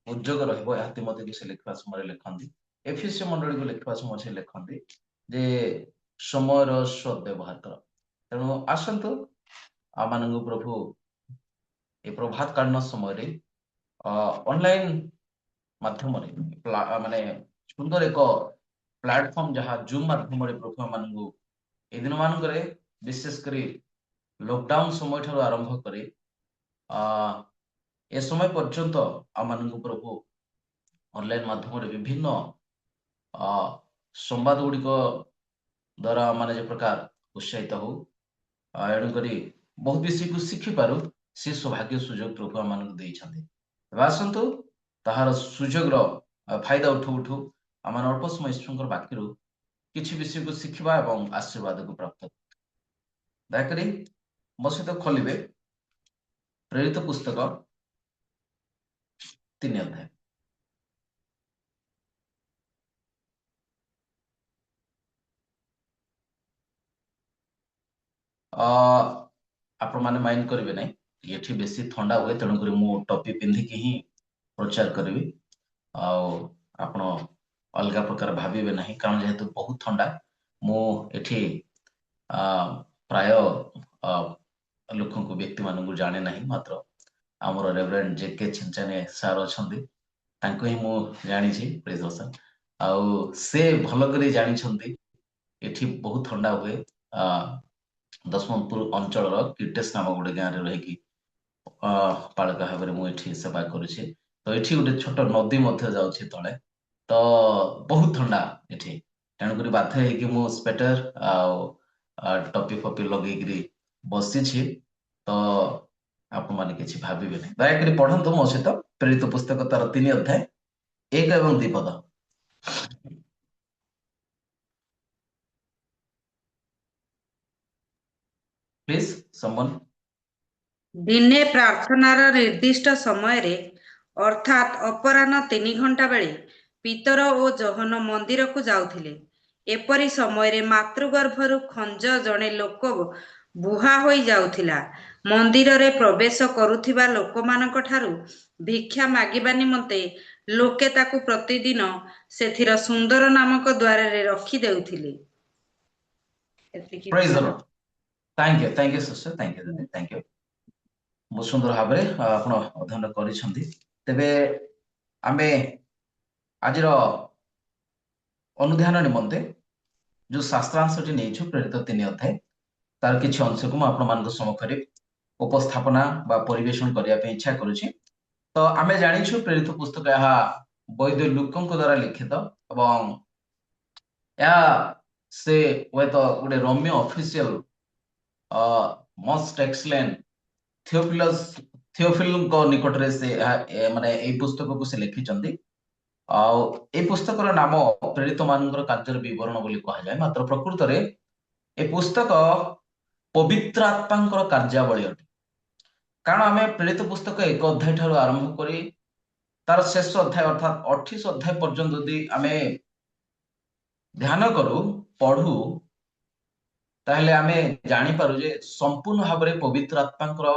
ଉଦ୍ଯୋଗ ରହିବ ଏହା ତିମୋଥୀକୁ ସେ ଲେଖିବା ସମୟରେ ଲେଖନ୍ତି ଏଫେସୀୟ ମଣ୍ଡଳୀକୁ ଲେଖିବା ସମୟରେ ସେ ଲେଖନ୍ତି ଯେ ସମୟର ସଦ୍ବ୍ୟବହାର କର। ତେଣୁ ଆସନ୍ତୁ ଆମମାନଙ୍କୁ ପ୍ରଭୁ ଏ ପ୍ରଭାତ କାଳୀନ ସମୟରେ ଅନଲାଇନ ମାଧ୍ୟମରେ ମାନେ ସୁନ୍ଦର ଏକ ପ୍ଲାଟଫର୍ମ ଯାହା ଜୁମ୍ ମାଧ୍ୟମରେ ପ୍ରଭୁ ଆମମାନଙ୍କୁ ଏ ଦିନ ମାନଙ୍କରେ ବିଶେଷ କରି ଲକଡାଉନ ସମୟ ଠାରୁ ଆରମ୍ଭ କରି ଏ ସମୟ ପର୍ଯ୍ୟନ୍ତ ଆମମାନଙ୍କୁ ପ୍ରଭୁ ଅନଲାଇନ ମାଧ୍ୟମରେ ବିଭିନ୍ନ ସମ୍ବାଦ ଗୁଡ଼ିକ ଦ୍ୱାରା ମାନେ ଯେ ପ୍ରକାର ଉତ୍ସାହିତ ହଉ ଏଣୁକରି ବହୁତ ବିଷୟକୁ ଶିଖିପାରୁ ସେ ସୌଭାଗ୍ୟ ସୁଯୋଗ ପ୍ରଭୁ ଆମମାନଙ୍କୁ ଦେଇଛନ୍ତି। ଏବେ ଆସନ୍ତୁ ତାହାର ସୁଯୋଗର ଫାଇଦା ଉଠୁ ଆମେ ଅଳ୍ପ ସମୟ ଈଶ୍ୱରଙ୍କର ବାକ୍ୟରୁ କିଛି ବିଷୟକୁ ଶିଖିବା ଏବଂ ଆଶୀର୍ବାଦକୁ ପ୍ରାପ୍ତ। ଦୟାକରି ମୋ ସହିତ ଖୋଲିବେ ପ୍ରେରିତ ପୁସ୍ତକ 3 ଅଧ୍ୟାୟ। ଆପଣମାନେ ମାଇଣ୍ଡ କରିବେ ନାହିଁ ଏଠି ବେଶୀ ଥଣ୍ଡା ହୁଏ ତେଣୁକରି ମୁଁ ଟୋପି ପିନ୍ଧିକି ହିଁ ପ୍ରଚାର କରିବି ଆଉ ଆପଣ ଅଲଗା ପ୍ରକାର ଭାବିବେ ନାହିଁ କାରଣ ଯେହେତୁ ବହୁତ ଥଣ୍ଡା ମୁଁ ଏଠି ପ୍ରାୟ ଲୋକଙ୍କୁ ବ୍ୟକ୍ତିମାନଙ୍କୁ ଜାଣେ ନାହିଁ ମାତ୍ର ଆମର ରେଭରେଣ୍ଡ ଜେ.କେ. ଛିଞ୍ଚାନେ ସାର୍ ଅଛନ୍ତି ତାଙ୍କୁ ହିଁ ମୁଁ ଜାଣିଛି ପ୍ରେଜ ସାର୍ ଆଉ ସେ ଭଲ କରି ଜାଣିଛନ୍ତି ଏଠି ବହୁତ ଥଣ୍ଡା ହୁଏ। ଦଶମନ୍ତପୁର ଅଞ୍ଚଳର କିର୍ଟେଶ ନାମ ଗୋଟେ ଗାଁରେ ରହିକି ପାଳକ ଭାବରେ ମୁଁ ଏଠି ସେବା କରୁଛି। ତ ଏଠି ଗୋଟେ ଛୋଟ ନଦୀ ମଧ୍ୟ ଯାଉଛି ତଳେ ତ ବହୁତ ଥଣ୍ଡା ଏଠି ତେଣୁକରି ବାଧ୍ୟ ହେଇକି ମୁଁ ସ୍ୱେଟର ଆଉ ଟୋପି ଫପି ଲଗେଇକିରି ବସିଛି ତ ଆପଣମାନେ କିଛି ଭାବିବେନି ଦୟାକରି ପଢନ୍ତୁ ମୋ ସହିତ ପ୍ରେରିତ ପୁସ୍ତକ ତାର 3 ଅଧ୍ୟାୟ 1 ଏବଂ 2 ପଦ। ପ୍ଲିଜ ସମନ୍। ଦିନେ ପ୍ରାର୍ଥନାର ନିର୍ଦ୍ଦିଷ୍ଟ ସମୟରେ ଅର୍ଥାତ୍ ଅପରାହ୍ନ 3 ଘଣ୍ଟା ବେଳେ ପିତର ଓ ଯୋହନ ମନ୍ଦିରକୁ ଯାଉଥିଲେ। ଏପରି ସମୟରେ ମାତୃଗର୍ଭରୁ ଖଞ୍ଜ ଜଣେ ଲୋକ ବୁହା ହୋଇ ଯାଉଥିଲା। ମନ୍ଦିରରେ ପ୍ରବେଶ କରୁଥିବା ଲୋକମାନଙ୍କ ଠାରୁ ଭିକ୍ଷା ମାଗିବା ନିମନ୍ତେ ଲୋକେ ତାକୁ ପ୍ରତିଦିନ ସେଥିର ସୁନ୍ଦର ନାମକ ଦ୍ୱାରରେ ରଖି ଦେଉଥିଲେ। Praise the lord. Thank you sister thank you ଦିଦି ଥ୍ୟାଙ୍କ ୟୁ। ବହୁତ ସୁନ୍ଦର ଭାବରେ ଆପଣ ଅଧ୍ୟୟନ କରିଛନ୍ତି। ତେବେ ଆମେ ଆଜିର ଅନୁଧ୍ୟାନ ନିମନ୍ତେ ଯୋଉ ଶାସ୍ତ୍ରାଂଶଟି ନେଇଛୁ ପ୍ରେରିତ 3 ଅଧ୍ୟାୟ ତାର କିଛି ଅଂଶକୁ ମୁଁ ଆପଣମାନଙ୍କ ସମ୍ମୁଖରେ ଉପସ୍ଥାପନା ବା ପରିବେଷଣ କରିବା ପାଇଁ ଇଚ୍ଛା କରୁଛି। ତ ଆମେ ଜାଣିଛୁ ପ୍ରେରିତ ପୁସ୍ତକ ଏହା ବୈଦ୍ୟ ଲୁକଙ୍କ ଦ୍ୱାରା ଲିଖିତ ଏବଂ ଏହା ସେ ହୁଏତ ଗୋଟେ ରମ୍ୟ ଅଫିସିଆଲ ମୋଷ୍ଟ ଏକ୍ସଲେଣ୍ଟ ଥିଓଫିଲଙ୍କ ନିକଟରେ ସେ ମାନେ ଏଇ ପୁସ୍ତକକୁ ସେ ଲେଖିଛନ୍ତି ଆଉ ଏଇ ପୁସ୍ତକର ନାମ ପ୍ରେରିତ ମାନଙ୍କର କାର୍ଯ୍ୟର ବିବରଣ ବୋଲି କୁହାଯାଏ ମାତ୍ର ପ୍ରକୃତରେ ଏ ପୁସ୍ତକ ପବିତ୍ର ଆତ୍ମାଙ୍କର କାର୍ଯ୍ୟାବଳୀ ଅଟେ। କାରଣ ଆମେ ପ୍ରେରିତ ପୁସ୍ତକ 1 ଅଧ୍ୟାୟ ଠାରୁ ଆରମ୍ଭ କରି ତାର ଶେଷ ଅଧ୍ୟାୟ ଅର୍ଥାତ୍ 28 ଅଧ୍ୟାୟ ପର୍ଯ୍ୟନ୍ତ ଯଦି ଆମେ ଧ୍ୟାନ କରୁ ପଢୁ ତାହେଲେ ଆମେ ଜାଣିପାରୁ ଯେ ସମ୍ପୂର୍ଣ୍ଣ ଭାବରେ ପବିତ୍ର ଆତ୍ମାଙ୍କର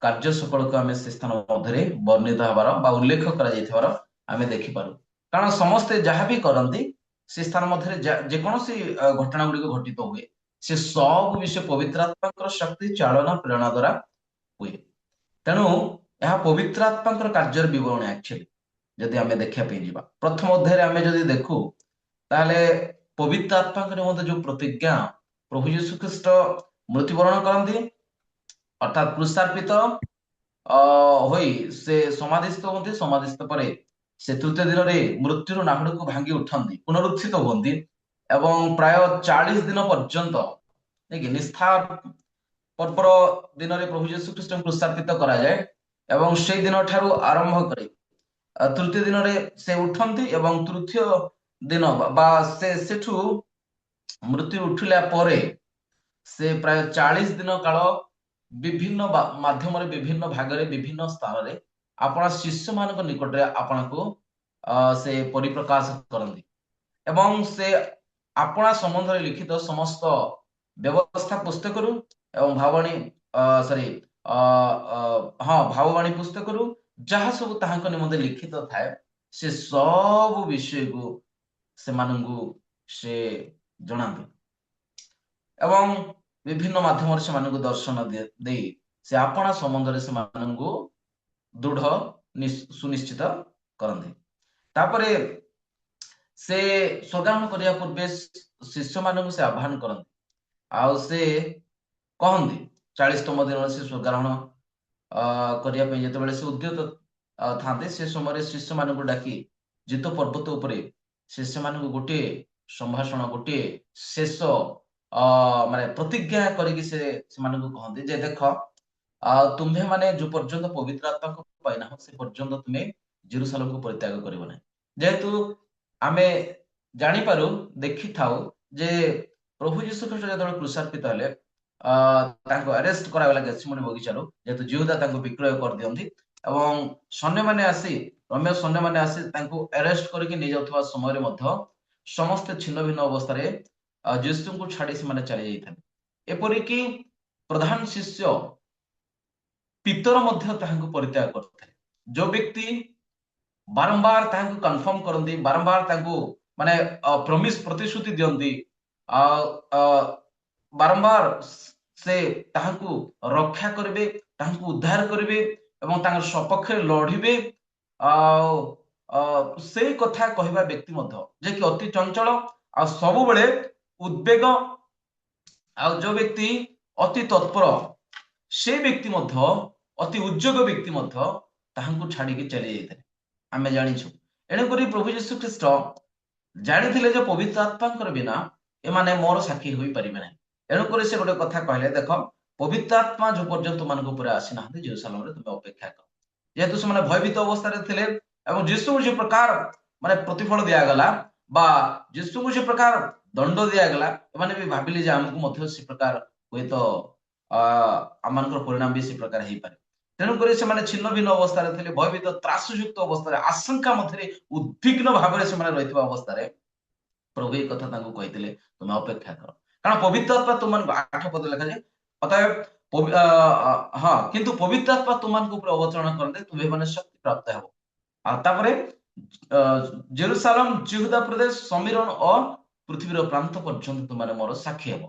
କାର୍ଯ୍ୟ ସକଳକୁ ଆମେ ସେ ସ୍ଥାନ ମଧ୍ୟରେ ବର୍ଣ୍ଣିତ ହେବାର ବା ଉଲ୍ଲେଖ କରାଯାଇଥିବାର ଆମେ ଦେଖିପାରୁ। କାରଣ ସମସ୍ତେ ଯାହା ବି କରନ୍ତି ସେ ସ୍ଥାନ ମଧ୍ୟରେ ଯେକୌଣସି ଘଟଣା ଗୁଡ଼ିକ ଘଟିତ ହୁଏ ସେ ସବୁ ବିଷୟ ପବିତ୍ର ଆତ୍ମାଙ୍କର ଶକ୍ତି ଚାଳନା ପ୍ରେରଣା ଦ୍ୱାରା ହୁଏ। ତେଣୁ ଏହା ପବିତ୍ର ଆତ୍ମାଙ୍କର କାର୍ଯ୍ୟର ବିବରଣୀ ଆକ୍ଚୁଆଲି ଯଦି ଆମେ ଦେଖିବା ପାଇଁ ଯିବା ପ୍ରଥମ ଅଧ୍ୟାୟରେ ଆମେ ଯଦି ଦେଖୁ ତାହେଲେ ପବିତ୍ର ଆତ୍ମାଙ୍କ ନିମନ୍ତେ ଯୋଉ ପ୍ରତିଜ୍ଞା ପ୍ରଭୁ ଯୀଶୁ ଖ୍ରୀଷ୍ଟ ମୃତ୍ୟୁବରଣ କରନ୍ତି ଅର୍ଥାତ୍ କ୍ରୁଶାର୍ପିତ ହୋଇ ସେ ସମାଧିସ୍ଥ ହୁଅନ୍ତି। ସମାଧିସ୍ଥ ପରେ ସେ ତୃତୀୟ ଦିନରେ ମୃତ୍ୟୁର ନାହୁଡକୁ ଭାଙ୍ଗି ଉଠନ୍ତି, ପୁନରୁତ୍ଥିତ ହୁଅନ୍ତି ଏବଂ ପ୍ରାୟ 40 ଦିନ ପର୍ଯ୍ୟନ୍ତ ନିସ୍ତାର ପର୍ବର ଦିନରେ ପ୍ରଭୁ ଯୀଶୁ ଖ୍ରୀଷ୍ଟଙ୍କୁ କ୍ରୁଶାର୍ପିତ କରାଯାଏ ଏବଂ ସେଇ ଦିନ ଠାରୁ ଆରମ୍ଭ କରି ତୃତୀୟ ଦିନରେ ସେ ଉଠନ୍ତି ଏବଂ ତୃତୀୟ ଦିନ ବା ସେଠୁ ମୃତ୍ୟୁ ଉଠିଲା ପରେ ସେ ପ୍ରାୟ 40 ଦିନ କାଳ ବିଭିନ୍ନ ମାଧ୍ୟମରେ ବିଭିନ୍ନ ଭାଗରେ ବିଭିନ୍ନ ସ୍ଥାନରେ ଆପଣା ଶିଷ୍ୟମାନଙ୍କ ନିକଟରେ ଆପଣଙ୍କୁ ସେ ପରିପ୍ରକାଶ କରନ୍ତି ଏବଂ ସେ ଆପଣା ସମ୍ବନ୍ଧରେ ଲିଖିତ ସମସ୍ତ ବ୍ୟବସ୍ଥା ପୁସ୍ତକରୁ ଏବଂ ଭାବବାଣୀ ପୁସ୍ତକରୁ ଯାହା ସବୁ ତାହାଙ୍କ ନିମନ୍ତେ ଲିଖିତ ଥାଏ ସେ ସବୁ ବିଷୟକୁ ସେମାନଙ୍କୁ ସେ ଜଣାନ୍ତି ଏବଂ ବିଭିନ୍ନ ମାଧ୍ୟମରେ ସେମାନଙ୍କୁ ଦର୍ଶନ ଦେଇ ସେ ଆପଣା ସମ୍ବନ୍ଧରେ ସେମାନଙ୍କୁ ଦୃଢ ସୁନିଶ୍ଚିତ କରନ୍ତି। ତାପରେ ସେ ସ୍ୱର୍ଗାରୋହଣ କରିବା ପୂର୍ବେ ଶିଷ୍ୟମାନଙ୍କୁ ସେ ଆହ୍ୱାନ କରନ୍ତି ଆଉ ସେ କହନ୍ତି 40ତମ ଦିନରେ ସେ ସ୍ୱର୍ଗାରୋହଣ କରିବା ପାଇଁ ଯେତେବେଳେ ସେ ଉଦ୍ୟତ ଥାନ୍ତି ସେ ସମୟରେ ଶିଷ୍ୟମାନଙ୍କୁ ଡାକି ଜିତ ପର୍ବତ ଉପରେ ଶିଷ୍ୟମାନଙ୍କୁ ଗୋଟିଏ ସମ୍ଭାଷଣ ଗୋଟିଏ ଶେଷ ମାନେ ପ୍ରତିଜ୍ଞା କରିକି ସେମାନଙ୍କୁ କହନ୍ତି ଯେ ଦେଖ ତୁମ୍ଭେ ମାନେ ଯୋଉ ପର୍ଯ୍ୟନ୍ତ ପବିତ୍ର ଆତ୍ମାକୁ ପାଇନାହ ସେ ପର୍ଯ୍ୟନ୍ତ ତୁମେ ଜେରୁସାଲେମକୁ ପରିତ୍ୟାଗ କରିବ ନାହିଁ। ଯେହେତୁ ଆମେ ଜାଣିପାରୁ ଦେଖିଥାଉ ଯେ ପ୍ରଭୁ ଯୀଶୁ ଖ୍ରୀଷ୍ଟ ଯେତେବେଳେ କ୍ରୁଶାର୍ପିତ ହେଲେ ତାଙ୍କୁ ଆରେଷ୍ଟ କରାଗଲା ଗେଥସେମନି ବଗିଚାରୁ, ଯେହେତୁ ଜିହୁଦା ତାଙ୍କୁ ବିକ୍ରୟ କରିଦିଅନ୍ତି ଏବଂ ସୈନ୍ୟମାନେ ଆସି ରମ୍ୟ ସୈନ୍ୟମାନେ ଆସି ତାଙ୍କୁ ଆରେଷ୍ଟ କରିକି ନେଇଯାଉଥିବା ସମୟରେ ମଧ୍ୟ ସମସ୍ତେ ଛିନ୍ନ ଭିନ୍ନ ଅବସ୍ଥାରେ ଯୀଶୁଙ୍କୁ ଛାଡି ସେମାନେ ଚାଲି ଯାଇଥାନ୍ତି। ଏପରିକି ପ୍ରଧାନ ଶିଷ୍ୟ ପିତର ମଧ୍ୟ ତାହାଙ୍କୁ ପରିତ୍ୟାଗ କରିଥିଲେ। ଯୋଉ ବ୍ୟକ୍ତି ବାରମ୍ବାର ତାହାଙ୍କୁ କନଫର୍ମ କରନ୍ତି, ବାରମ୍ବାର ତାଙ୍କୁ ମାନେ ପ୍ରମିସ ପ୍ରତିଶ୍ରୁତି ଦିଅନ୍ତି, ବାରମ୍ବାର ସେ ତାହାଙ୍କୁ ରକ୍ଷା କରିବେ, ତାହାଙ୍କୁ ଉଦ୍ଧାର କରିବେ ଏବଂ ତାଙ୍କର ସପକ୍ଷରେ ଲଢିବେ ଆଉ ସେଇ କଥା କହିବା ବ୍ୟକ୍ତି ମଧ୍ୟ ଯେ କି ଅତି ଚଞ୍ଚଳ ଆଉ ସବୁବେଳେ ଉଦ୍ବେଗ ଆଉ ଯୋଉ ବ୍ୟକ୍ତି ଅତି ତତ୍ପର ସେ ବ୍ୟକ୍ତି ମଧ୍ୟ ଅତି ଉଦ୍ଯୋଗ ବ୍ୟକ୍ତି ମଧ୍ୟ ତାହାଙ୍କୁ ଛାଡିକି ଚାଲି ଯାଇଥିଲେ ଆମେ ଜାଣିଛୁ। ଏଣୁକରି ପ୍ରଭୁ ଯୀଶୁ ଖ୍ରୀଷ୍ଟ ଜାଣିଥିଲେ ଯେ ପବିତ୍ର ଆତ୍ମାଙ୍କର ବିନା ଏମାନେ ମୋର ସାକ୍ଷୀ ହୋଇପାରିବେ ନାହିଁ। ଏଣୁକରି ସେ ଗୋଟେ କଥା କହିଲେ, ଦେଖ ପବିତ୍ର ଆତ୍ମା ଯୋଉ ପର୍ଯ୍ୟନ୍ତ ତୁମାନଙ୍କ ଉପରେ ଆସିନାହାନ୍ତି ଜେରୁସାଲେମରେ ତୁମେ ଅପେକ୍ଷା କର। ଯେହେତୁ ସେମାନେ ଭୟଭୀତ ଅବସ୍ଥାରେ ଥିଲେ ଏବଂ ଯୀଶୁଙ୍କୁ ଯେ ପ୍ରକାର ମାନେ ପ୍ରତିଫଳ ଦିଆଗଲା ବା ଯୀଶୁଙ୍କୁ ଯେ ପ୍ରକାର ଦଣ୍ଡ ଦିଆଗଲା ଏମାନେ ବି ଭାବିଲେ ଯେ ଆମକୁ ମଧ୍ୟ ସେ ପ୍ରକାର ହୁଏତ ଆମମାନଙ୍କର ପରିଣାମ ବି ସେ ପ୍ରକାର ହେଇପାରେ। ତେଣୁକରି ସେମାନେ ଛିନ୍ନ ଭିନ୍ନ ଅବସ୍ଥାରେ ଥିଲେ, ଭୟଭୀତ ତ୍ରାସଯୁକ୍ତ ଅବସ୍ଥାରେ, ଆଶଙ୍କା ମଧ୍ୟରେ ଉଦ୍ବିଗ୍ନ ଭାବରେ ସେମାନେ ରହିଥିବା ଅବସ୍ଥାରେ ପ୍ରଭୁ ଏଇ କଥା ତାଙ୍କୁ କହିଥିଲେ ତୁମେ ଅପେକ୍ଷା କର, କାରଣ ପବିତ୍ର ଆତ୍ମା ତୁମମାନଙ୍କୁ 8 ପଦ ଲେଖାଯାଏ ଅତଏବ କିନ୍ତୁ ପବିତ୍ର ଆତ୍ମା ତୁମମାନଙ୍କ ଉପରେ ଅବତରଣ କରନ୍ତେ ତୁମେ ମାନେ ଶକ୍ତି ପ୍ରାପ୍ତ ହେବ। ଆଉ ତାପରେ ଜେରୁସାଲେମ, ଜିହୁଦା ପ୍ରଦେଶ, ସମୀରଣ ଓ ପୃଥିବୀର ପ୍ରାନ୍ତ ପର୍ଯ୍ୟନ୍ତ ତୁମମାନେ ମୋର ସାକ୍ଷୀ ହେବ।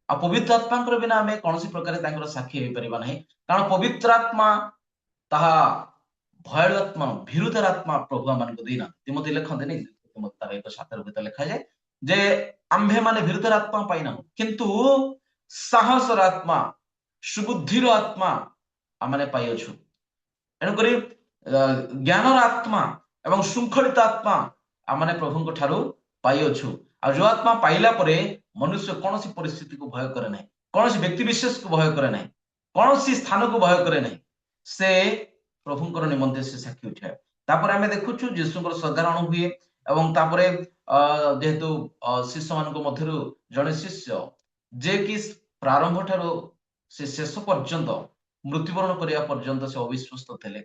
ଆଉ ପବିତ୍ର ଆତ୍ମାଙ୍କର ବିନା ଆମେ କୌଣସି ପ୍ରକାର ତାଙ୍କର ସାକ୍ଷୀ ହେଇପାରିବା ନାହିଁ, କାରଣ ପବିତ୍ର ଆତ୍ମା ତାହା ଭୟାଳୁ ଆତ୍ମା ଭୀରୁତାର ଆତ୍ମା ପ୍ରଭୁ ଆମମାନଙ୍କୁ ଦେଇନାହାନ୍ତି। ତିମୋଥୀ ଲେଖନ୍ତିନି ତାର 1:7 ଭିତରେ ଲେଖାଯାଏ ଯେ ଆମ୍ଭେ ମାନେ ଭୀରୁତାର ଆତ୍ମା ପାଇନାହୁଁ କିନ୍ତୁ ସାହସର ଆତ୍ମା, ସୁବୁଦ୍ଧିର ଆତ୍ମା ଆମେ ପାଇଅଛୁ। ଏଣୁକରି ଜ୍ଞାନର ଆତ୍ମା ଏବଂ ଶୃଙ୍ଖଳିତ ଆତ୍ମା ଆମେ ପ୍ରଭୁଙ୍କ ଠାରୁ ପାଇଅଛୁ। ଆଉ ଯୋଉ ଆତ୍ମା ପାଇଲା ପରେ ମନୁଷ୍ୟ କୌଣସି ପରିସ୍ଥିତିକୁ ଭୟ କରେ ନାହିଁ, କୌଣସି ବ୍ୟକ୍ତି ବିଶେଷକୁ ଭୟ କରେ ନାହିଁ, କୌଣସି ସ୍ଥାନକୁ ଭୟ କରେ ନାହିଁ, ସେ ପ୍ରଭୁଙ୍କର ନିମନ୍ତେ ସେ ସାକ୍ଷୀ ଉଠାଏ। ତାପରେ ଆମେ ଦେଖୁଛୁ ଯୀଶୁଙ୍କର ସ୍ୱର୍ଗାରୋହଣ ହୁଏ ଏବଂ ତାପରେ ଯେହେତୁ ଶିଷ୍ୟମାନଙ୍କ ମଧ୍ୟରୁ ଜଣେ ଶିଷ୍ୟ ଯେ କି ପ୍ରାରମ୍ଭ ଠାରୁ ସେ ଶେଷ ପର୍ଯ୍ୟନ୍ତ ମୃତ୍ୟୁବରଣ କରିବା ପର୍ଯ୍ୟନ୍ତ ସେ ଅବିଶ୍ୱସ୍ତ ଥିଲେ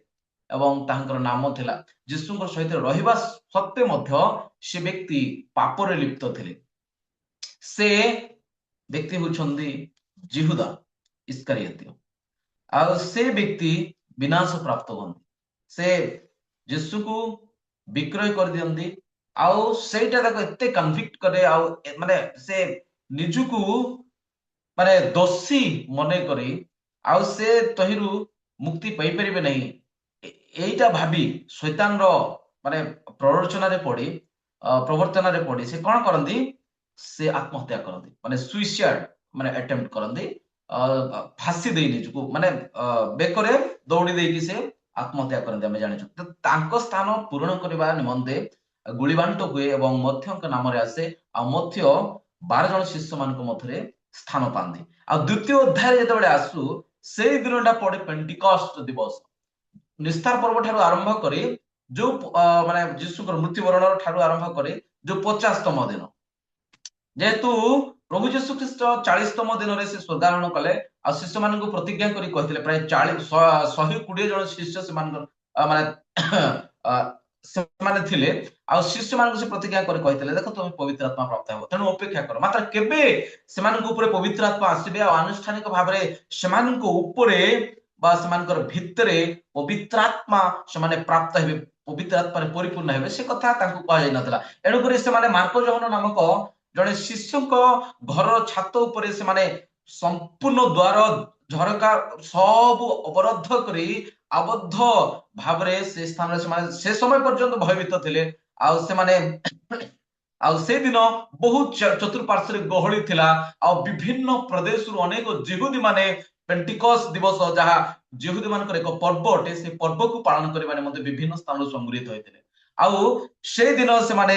ଏବଂ ତାଙ୍କର ନାମ ଥିଲା ଯୀଶୁଙ୍କ ସହିତ ରହିବା ସତ୍ତ୍ୱେ ମଧ୍ୟ ସେ ବ୍ୟକ୍ତି ପାପରେ ଲିପ୍ତ ଥିଲେ। ସେ ବ୍ୟକ୍ତି ହେଉଛନ୍ତି ଜିହୁଦା ଇସ୍କାରିୟତୀ। ଆଉ ସେ ବ୍ୟକ୍ତି ବିନାଶ ପ୍ରାପ୍ତ ହୁଅନ୍ତି, ସେ ଯୀଶୁକୁ ବିକ୍ରୟ କରିଦିଅନ୍ତି ଆଉ ସେଇଟା ତାକୁ ଏତେ କନଭିକ୍ଟ କରେ ଆଉ ମାନେ ସେ ନିଜକୁ ମାନେ ଦୋଷୀ ମନେ କରି ଆଉ ସେ ତହିଁରୁ ମୁକ୍ତି ପାଇପାରିବେ ନାହିଁ ଏଇଟା ଭାବି ଶୈତାନର ମାନେ ପ୍ରରୋଚନାରେ ପଡି ପ୍ରवर्ତ୍ତନରେ ପଡି ସେ କଣ କରନ୍ତି ସେ ଆତ୍ମହତ୍ୟା କରନ୍ତି ମାନେ ସୁଇସାଇଡ ମାନେ ଆଟେମ୍ପ୍ଟ କରନ୍ତି ଫାଶୀ ଦେଇ ନିଜକୁ ମାନେ ବେକରେ ଦୌଡ଼ି ଦେଇକି ସେ ଆତ୍ମହତ୍ୟା କରନ୍ତି ଆମେ ଜାଣିଛୁ ତ ତାଙ୍କ ସ୍ଥାନ ପୂରଣ କରିବା ନିମନ୍ତେ ଗୁଳିବାଣ୍ଟ ହୁଏ ଏବଂ ମଧ୍ୟଙ୍କ ନାମରେ ଆସେ ଆଉ ମଧ୍ୟ 12 ଜଣ ଶିଷ୍ୟ ମାନଙ୍କ ମଧ୍ୟରେ ସ୍ଥାନ ପାଆନ୍ତି ଆଉ ଦ୍ୱିତୀୟ ଅଧ୍ୟାୟରେ ଯେତେବେଳେ ଆସୁ ସେଇ ଦିନଟା ପଡେ ପେଣ୍ଟିକଷ୍ଟ ଦିବସ ନିସ୍ତାର ପର୍ବ ଠାରୁ ଆରମ୍ଭ କରି ଯୋଉ ମାନେ ଯୀଶୁଙ୍କର ମୃତ୍ୟୁବରଣର ଠାରୁ ଆରମ୍ଭ କରି ଯୋଉ 50ତମ ଦିନ ଯେହେତୁ ପ୍ରଭୁ ଯୀଶୁ ଖ୍ରୀଷ୍ଟ 40ତମ ଦିନରେ ସେ ସ୍ୱର୍ଗାରୋହଣ କଲେ ଆଉ ଶିଷ୍ୟମାନଙ୍କୁ ପ୍ରତିଜ୍ଞା କରି କହିଥିଲେ ପ୍ରାୟ 120 ଜଣ ଶିଷ୍ୟ ସେମାନଙ୍କର ମାନେ ସେମାନେ ଥିଲେ ଆଉ ଶିଷ୍ୟମାନଙ୍କୁ ସେ ପ୍ରତିଜ୍ଞା କରି କହିଥିଲେ ଦେଖ ତମେ ପବିତ୍ର ଆତ୍ମା ପ୍ରାପ୍ତ ହେବ ତେଣୁ ଅପେକ୍ଷା କର ମାତ୍ର କେବେ ସେମାନଙ୍କ ଉପରେ ପବିତ୍ର ଆତ୍ମା ଆସିବେ ଆଉ ଆନୁଷ୍ଠାନିକ ଭାବରେ ସେମାନଙ୍କ ଉପରେ ବା ସେମାନଙ୍କର ଭିତରେ ପବିତ୍ରାତ୍ମା ସେମାନେ ପ୍ରାପ୍ତ ହେବେ ପବିତ୍ର ଆତ୍ମାରେ ପରିପୂର୍ଣ୍ଣ ହେବେ ସେ କଥା ତାଙ୍କୁ କୁହାଯାଇ ନଥିଲା ଏଣୁକରି ସେମାନେ ମାର୍କ ଯୋହନ ନାମକ ଜଣେ ଶିଷ୍ୟଙ୍କ ଘରର ଛାତ ଉପରେ ସେମାନେ ସମ୍ପୂର୍ଣ୍ଣ ଦ୍ୱାର ଝରକା ସବୁ ଅବରୋଧ କରି ଆବଦ୍ଧ ଭାବରେ ସେ ସ୍ଥାନରେ ସେମାନେ ସେ ସମୟ ପର୍ଯ୍ୟନ୍ତ ଭୟଭୀତ ଥିଲେ ଆଉ ସେମାନେ ଆଉ ସେଦିନ ବହୁତ ଚତୁଃପାର୍ଶ୍ୱରେ ଗହଳି ଥିଲା ଆଉ ବିଭିନ୍ନ ପ୍ରଦେଶରୁ ଅନେକ ଜିହୁଦୀ ମାନେ ପେଣ୍ଟିକସ୍ ଦିବସ ଯାହା ଜିହୁଦୀ ମାନଙ୍କର ଏକ ପର୍ବ ଅଟେ ସେ ପର୍ବକୁ ପାଳନ କରିବା ନିମନ୍ତେ ବିଭିନ୍ନ ସ୍ଥାନରୁ ସଂଗୃହୀତ ହୋଇଥିଲେ ଆଉ ସେଦିନ ସେମାନେ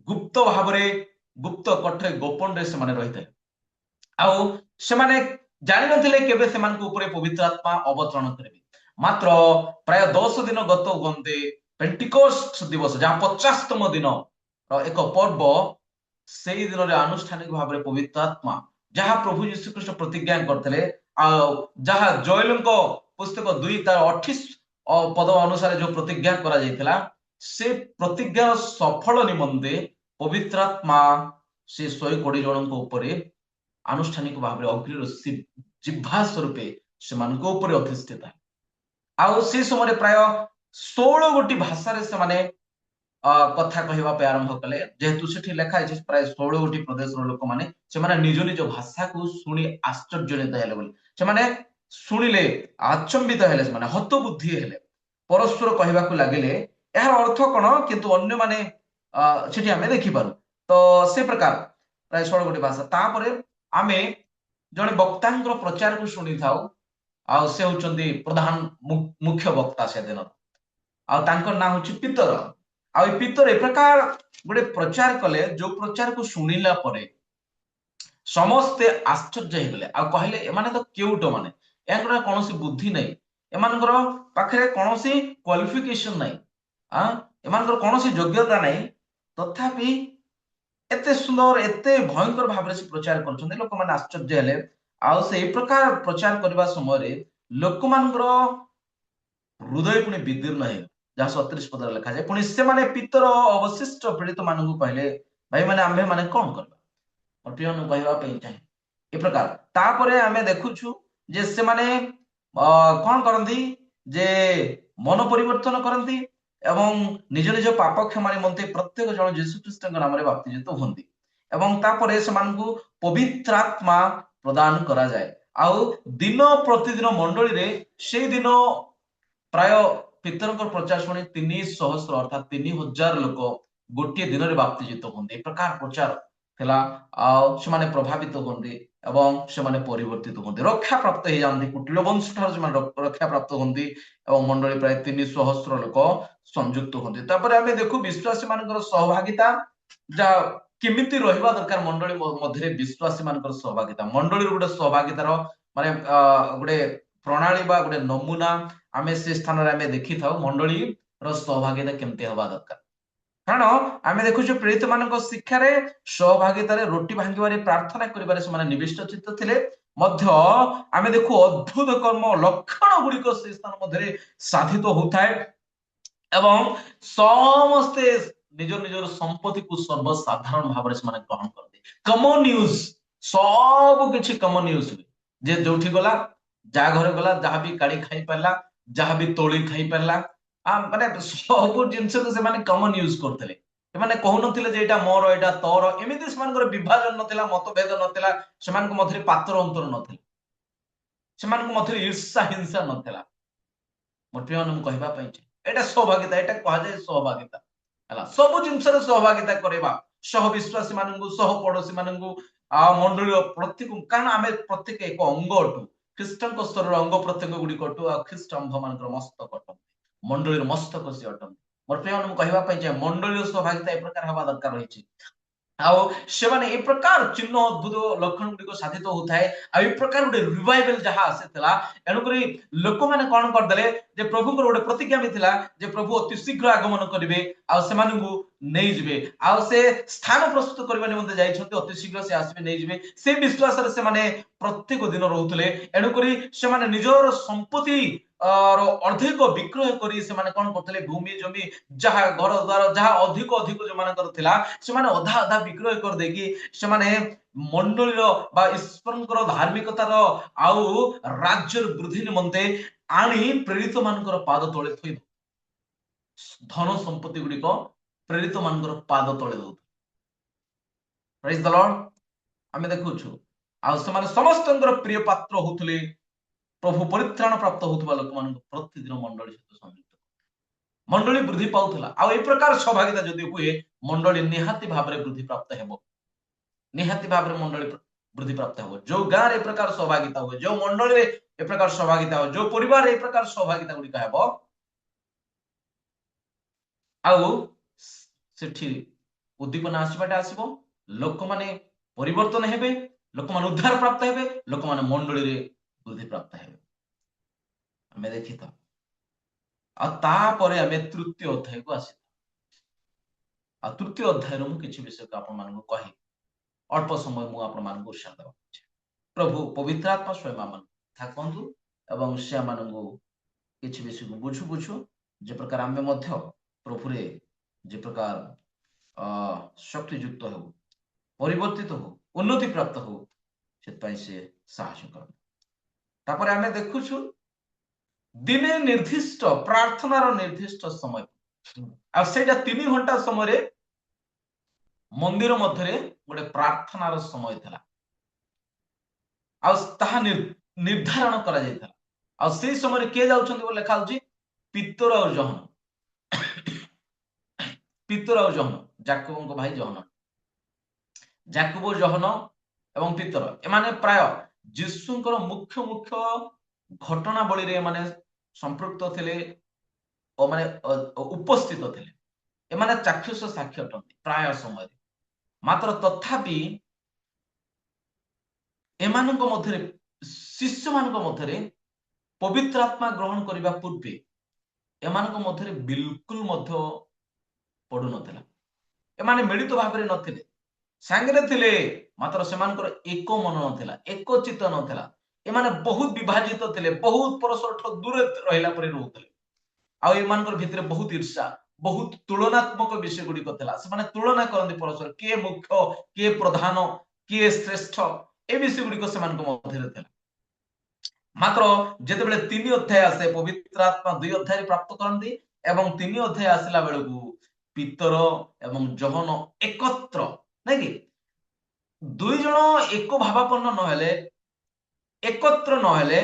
ଗୁପ୍ତ ଭାବରେ ଗୁପ୍ତ କଠରେ ଗୋପନରେ ସେମାନେ ରହିଥିଲେ ଆଉ ସେମାନେ ଜାଣିନଥିଲେ କେବେ ସେମାନଙ୍କ ଉପରେ ପବିତ୍ର ଆତ୍ମା ଅବତରଣ କରିବେ ମାତ୍ର ପ୍ରାୟ 10 ଦିନ ଗତ ହୁଅନ୍ତେ ପେଣ୍ଟିକୋଷ୍ଟ ଦିବସ ଯାହା 50ତମ ଦିନ ଏକ ପର୍ବ ସେଇ ଦିନରେ ଆନୁଷ୍ଠାନିକ ଭାବରେ ପବିତ୍ର ଆତ୍ମା ଯାହା ପ୍ରଭୁ ଯୀଶୁ ଖ୍ରୀଷ୍ଟ ପ୍ରତିଜ୍ଞା କରିଥିଲେ ଆଉ ଯାହା ଜୟେଲଙ୍କ ପୁସ୍ତକ 2:28 ପଦ ଅନୁସାରେ ଯୋଉ ପ୍ରତିଜ୍ଞା କରାଯାଇଥିଲା ସେ ପ୍ରତିଜ୍ଞାର ସଫଳ ନିମନ୍ତେ ପବିତ୍ର ଆତ୍ମା ସେ 120 ଜଣଙ୍କ ଉପରେ ଆନୁଷ୍ଠାନିକ ଭାବରେ ଅଗ୍ନିର ଜିହ୍ବା ସ୍ୱରୂପେ ସେମାନଙ୍କ ଉପରେ ଅଧିଷ୍ଠିତ ଆଉ ସେ ସମୟରେ ପ୍ରାୟ 16 ଗୋଟି ଭାଷାରେ ସେମାନେ କଥା କହିବା ପାଇଁ ଆରମ୍ଭ କଲେ ଯେହେତୁ ସେଠି ଲେଖା ହେଇଛି ପ୍ରାୟ 16 ଗୋଟି ପ୍ରଦେଶର ଲୋକମାନେ ସେମାନେ ନିଜ ନିଜ ଭାଷାକୁ ଶୁଣି ଆଶ୍ଚର୍ଯ୍ୟଜନିତ ହେଲେ ବୋଲି ସେମାନେ ଶୁଣିଲେ ଆଚମ୍ବିତ ହେଲେ ସେମାନେ ହତବୁଦ୍ଧି ହେଲେ ପରସ୍ପର କହିବାକୁ ଲାଗିଲେ ଏହାର ଅର୍ଥ କଣ କିନ୍ତୁ ଅନ୍ୟମାନେ ସେଠି ଆମେ ଦେଖିପାରୁ ତ ସେ ପ୍ରକାର ପ୍ରାୟ 16 ଗୋଟି ଭାଷା ତାପରେ ଆମେ ଜଣେ ବକ୍ତାଙ୍କର ପ୍ରଚାରକୁ ଶୁଣିଥାଉ ଆଉ ସେ ହଉଛନ୍ତି ପ୍ରଧାନ ମୁଖ୍ୟ ବକ୍ତା ସେଦିନ ଆଉ ତାଙ୍କର ନାଁ ହଉଛି ପିତର ଆଉ ଏ ପିତର ଏ ପ୍ରକାର ଗୋଟେ ପ୍ରଚାର କଲେ ଯୋଉ ପ୍ରଚାରକୁ ଶୁଣିଲା ପରେ ସମସ୍ତେ ଆଶ୍ଚର୍ଯ୍ୟ ହେଇଗଲେ ଆଉ କହିଲେ ଏମାନେ ତ କେଉଟ ମାନେ ଏଙ୍କର କୌଣସି ବୁଦ୍ଧି ନାହିଁ ଏମାନଙ୍କର ପାଖରେ କୌଣସି କ୍ୱାଲିଫିକେସନ ନାହିଁ ଏମାନଙ୍କର କୌଣସି ଯୋଗ୍ୟତା ନାହିଁ ତଥାପି ଏତେ ସୁନ୍ଦର ଏତେ ଭୟଙ୍କର ଭାବରେ ସେ ପ୍ରଚାର କରୁଛନ୍ତି ଲୋକମାନେ ଆଶ୍ଚର୍ଯ୍ୟ ହେଲେ ଆଉ ସେଇ ପ୍ରକାର ପ୍ରଚାର କରିବା ସମୟରେ ଲୋକମାନଙ୍କର ହୃଦୟ ପୁଣି ବିଦୀର୍ଣ୍ଣ ହେଇଗଲା ଯାହା 37 ପଦରେ ଲେଖାଯାଏ ପୁଣି ସେମାନେ ପିତର ଅବଶିଷ୍ଟ ପୀଡ଼ିତ ମାନଙ୍କୁ କହିଲେ ଭାଇ ମାନେ ଆମ୍ଭେ ମାନେ କଣ କରିବା ପ୍ରିୟମାନଙ୍କୁ କହିବା ପାଇଁ ଚାହେଁ ଏ ପ୍ରକାର ତାପରେ ଆମେ ଦେଖୁଛୁ ଯେ ସେମାନେ କଣ କରନ୍ତି ଯେ ମନ ପରିବର୍ତ୍ତନ କରନ୍ତି ଏବଂ ନିଜ ନିଜ ପାପ କ୍ଷମା ନିମନ୍ତେ ପ୍ରତ୍ୟେକ ଜଣ ଯୀଶୁ ଖ୍ରୀଷ୍ଟଙ୍କ ନାମରେ ବାପ୍ତିଜିତ ହୁଅନ୍ତି ଏବଂ ତାପରେ ସେମାନଙ୍କୁ ପବିତ୍ରାତ୍ମା ପ୍ରଦାନ କରାଯାଏ ଆଉ ଦିନ ପ୍ରତିଦିନ ମଣ୍ଡଳୀରେ ସେଇ ଦିନ ପ୍ରାୟ ପିତରଙ୍କ ପ୍ରଚାର ଶୁଣି 300 ଅର୍ଥାତ୍ 3000 ଲୋକ ଗୋଟିଏ ଦିନରେ ବାପ୍ତିଜିତ ହୁଅନ୍ତି ଏ ପ୍ରକାର ପ୍ରଚାର ଥିଲା ଆଉ ସେମାନେ ପ୍ରଭାବିତ ହୁଅନ୍ତି ଏବଂ ସେମାନେ ପରିବର୍ତ୍ତିତ ହୁଅନ୍ତି ରକ୍ଷା ପ୍ରାପ୍ତ ହେଇଯାଆନ୍ତି କୁଟିଳ ବଂଶ ଠାରୁ ସେମାନେ ରକ୍ଷା ପ୍ରାପ୍ତ ହୁଅନ୍ତି ଏବଂ ମଣ୍ଡଳୀ ପ୍ରାୟ 300 ଲୋକ ସଂଯୁକ୍ତ ହୁଅନ୍ତି ତାପରେ ଆମେ ଦେଖୁ ବିଶ୍ୱାସୀ ମାନଙ୍କର ସହଭାଗିତା ଯାହା କେମିତି ରହିବା ଦରକାର ମଣ୍ଡଳୀ ମଧ୍ୟରେ ବିଶ୍ୱାସୀ ମାନଙ୍କର ସହଭାଗିତା ମଣ୍ଡଳୀର ଗୋଟେ ସହଭାଗିତାର ମାନେ ଗୋଟେ ପ୍ରଣାଳୀ ବା ଗୋଟେ ନମୁନା ଆମେ ସେ ସ୍ଥାନରେ ଆମେ ଦେଖିଥାଉ ମଣ୍ଡଳୀର ସହଭାଗିତା କେମିତି ହେବା ଦରକାର କାରଣ ଆମେ ଦେଖୁଛୁ ପ୍ରେରିତ ମାନଙ୍କ ଶିକ୍ଷାରେ ସହଭାଗିତାରେ ରୋଟି ଭାଙ୍ଗିବାରେ ପ୍ରାର୍ଥନା କରିବାରେ ସେମାନେ ନିବିଷ୍ଟ ଚିତ୍ତ ଥିଲେ ମଧ୍ୟ ଆମେ ଦେଖୁ ଅଦ୍ଭୁତ କର୍ମ ଲକ୍ଷଣ ଗୁଡିକ ସେ ସ୍ଥାନ ମଧ୍ୟରେ ସାଧିତ ହଉଥାଏ ଏବଂ ସମସ୍ତେ ନିଜ ନିଜର ସମ୍ପତ୍ତିକୁ ସର୍ବସାଧାରଣ ଭାବରେ ସେମାନେ ଗ୍ରହଣ କରନ୍ତି କମନ ନ୍ୟୁଜ ସବୁ କିଛି କମନ ନ୍ୟୁଜ ହୁଏ ଯେ ଯୋଉଠି ଗଲା ଯାହା ଘରେ ଗଲା ଯାହା ବି କାଢି ଖାଇ ପାରିଲା ଯାହା ବି ତୋଳି ଖାଇ ପାରିଲା ମାନେ ସବୁ ଜିନିଷକୁ ସେମାନେ କମନ ୟୁଜ କରୁଥିଲେ ସେମାନେ କହୁନଥିଲେ ଯେ ଏଇଟା ମୋର ଏଇଟା ତୋର ଏମିତି ସେମାନଙ୍କର ବିଭାଜନ ନଥିଲା ମତଭେଦ ନଥିଲା ସେମାନଙ୍କ ମଧ୍ୟରେ ପାତ୍ର ଅନ୍ତର ନଥିଲା ସେମାନଙ୍କ ମଧ୍ୟରେ ଈର୍ଷା ହିଂସା ନଥିଲା ମୋ ପ୍ରିୟମାନଙ୍କୁ କହିବା ପାଇଁ एटा सहभागिता एटा कहा जाय सहभागिता हला सब जिंसर सहभागिता करबा सह विश्वासी मानंगु सह पड़ोसी मानंगु आ मंडली प्रत्येक कारण आमे प्रत्येक एक अंग अटु ख्रीष्टन को शरीर अंग प्रत्येक गुडी कटु आ ख्रीष्ट अंभ मानकर मस्तक अटु मंडली मस्तक से अटु मोर प्रिय मन कहबा पई जे मंडली सहभागिता ए प्रकार हवा दरकार रहिछि आउ सेमाने ए प्रकार चिन्ह अद्भुत लक्षण गुडी साधित होताए आ ए प्रकार गुडी रिवाइवल जहा आसेतला एनु करी लोक माने कोन कर देले जे प्रभु को गुडी प्रतिज्ञा मिथिला जे प्रभु अति शीघ्र आगमन करिवे आ सेमानंगु नै जिवे आ से स्थान प्रस्तुत करबा निमंते जाइछन्ते अति शीघ्र से आसीबे नै जिवे से विश्वास रे सेमाने प्रत्येक दिन रहउतले एनु करी सेमाने निजर संपत्ति और अधिक विक्रय करी सेमाने कोन करथले भूमि जमी जहा घर द्वार जहा अधिक अधिक जो मानकर थिला सेमाने अधा अधा विक्रय कर देकी सेमाने मंडलीर बा ईश्वरଙ୍କର धार्मिकतार आउ राज्यर वृद्धि निमंते आनी प्रेरित मानकर पाद तळे थई धन संपत्ति गुडी को प्रेरित मानकर पाद तळे दउ प्रेज द लॉर्ड हमें देखुछु आ सेमाने समस्तଙ୍କର प्रिय पात्र होतले प्रभु परित्राण प्राप्त होतबा लोक मान प्रतिदिन मंडली सहित संयुक्त मंडली वृद्धि पाउथला आ ए प्रकार सहभागिता जदि हुए मंडली निहाती भाबरे वृद्धि प्राप्त हेबो निहाती भाबरे मंडली वृद्धि प्राप्त हेबो जो गां रे प्रकार सहभागिता हुए जो मंडली रे ए प्रकार सहभागिता हो जो परिवार रे ए प्रकार सहभागिता गुडी हेबो आउ सेठी उद्दीपना आसीबाटा आसीबो लोक माने परिवर्तन हेबे लोक माने उद्धार प्राप्त हेबे लोक माने मंडली रे वृद्धि प्राप्त हेबे हमें देखिता आ तापरे हमें तृतीय अध्याय को आसी आ तृतीय अध्याय रो किछि विषय को आपन मान को कहि अल्प समय मु आपन मान को उत्साह देबा प्रभु पवित्र आत्मा स्वयं मान थाकंतु एवं से मान को किछि विषय को बुझु बुझु जे प्रकार हमें मध्य प्रभु रे जे प्रकार शक्ति युक्त हो परिवर्तित हो उन्नति प्राप्त हो सेत पई से साहस कर तापर हमें देखुछु दिने निर्दिष्ट प्रार्थनार निर्दिष्ट समय आ सेटा 3 घंटा समय रे मंदिर मध्य रे गोटे प्रार्थनार समय थला आ ताहा निर्धारण करा जायथा आ से समय रे के जाउछन्ती बोले लिखा होची पितर और जहन जाकब को भाई जहन जाकब जहन एवं पितर एमाने प्राय यीशुଙ୍କର मुख्य घटनावली रे माने संपृक्त थिले ओ माने उपस्थित थिले एमाने चाक्षुष साक्षी अटंती प्राय समय मात्र तथापि एमानक मध्यरे शिष्य मानक मध्यरे पवित्र आत्मा ग्रहण करिबा पूर्वे एमानक मध्यरे बिल्कुल मध्य पडु नथिला एमाने मिलित भाबरे नथिले सांगरे थिले मात्र सेमानकर एक मन नथिला एक चित्त नथिला एमाने बहुत विभाजित थिले बहुत परस्पर दूर रहिला परे रहउतले आ एमानकर भितरे बहुत ईर्ष्या बहुत तुलनात्मक विषय गुडी कथला से माने तुलना करंती परस्पर के मुख्य के प्रधान के श्रेष्ठ ए विषय गुडी को सेमान को मध्यरे थिला मात्र जेते बेले 3 अध्याय आसे पवित्र आत्मा 2 अध्याय प्राप्त करंती एवं 3 अध्याय आसिला बेलकू पितर एवं जहन एकत्र नै कि दुई जण एक भावापन्न न हेले एकत्र न हेले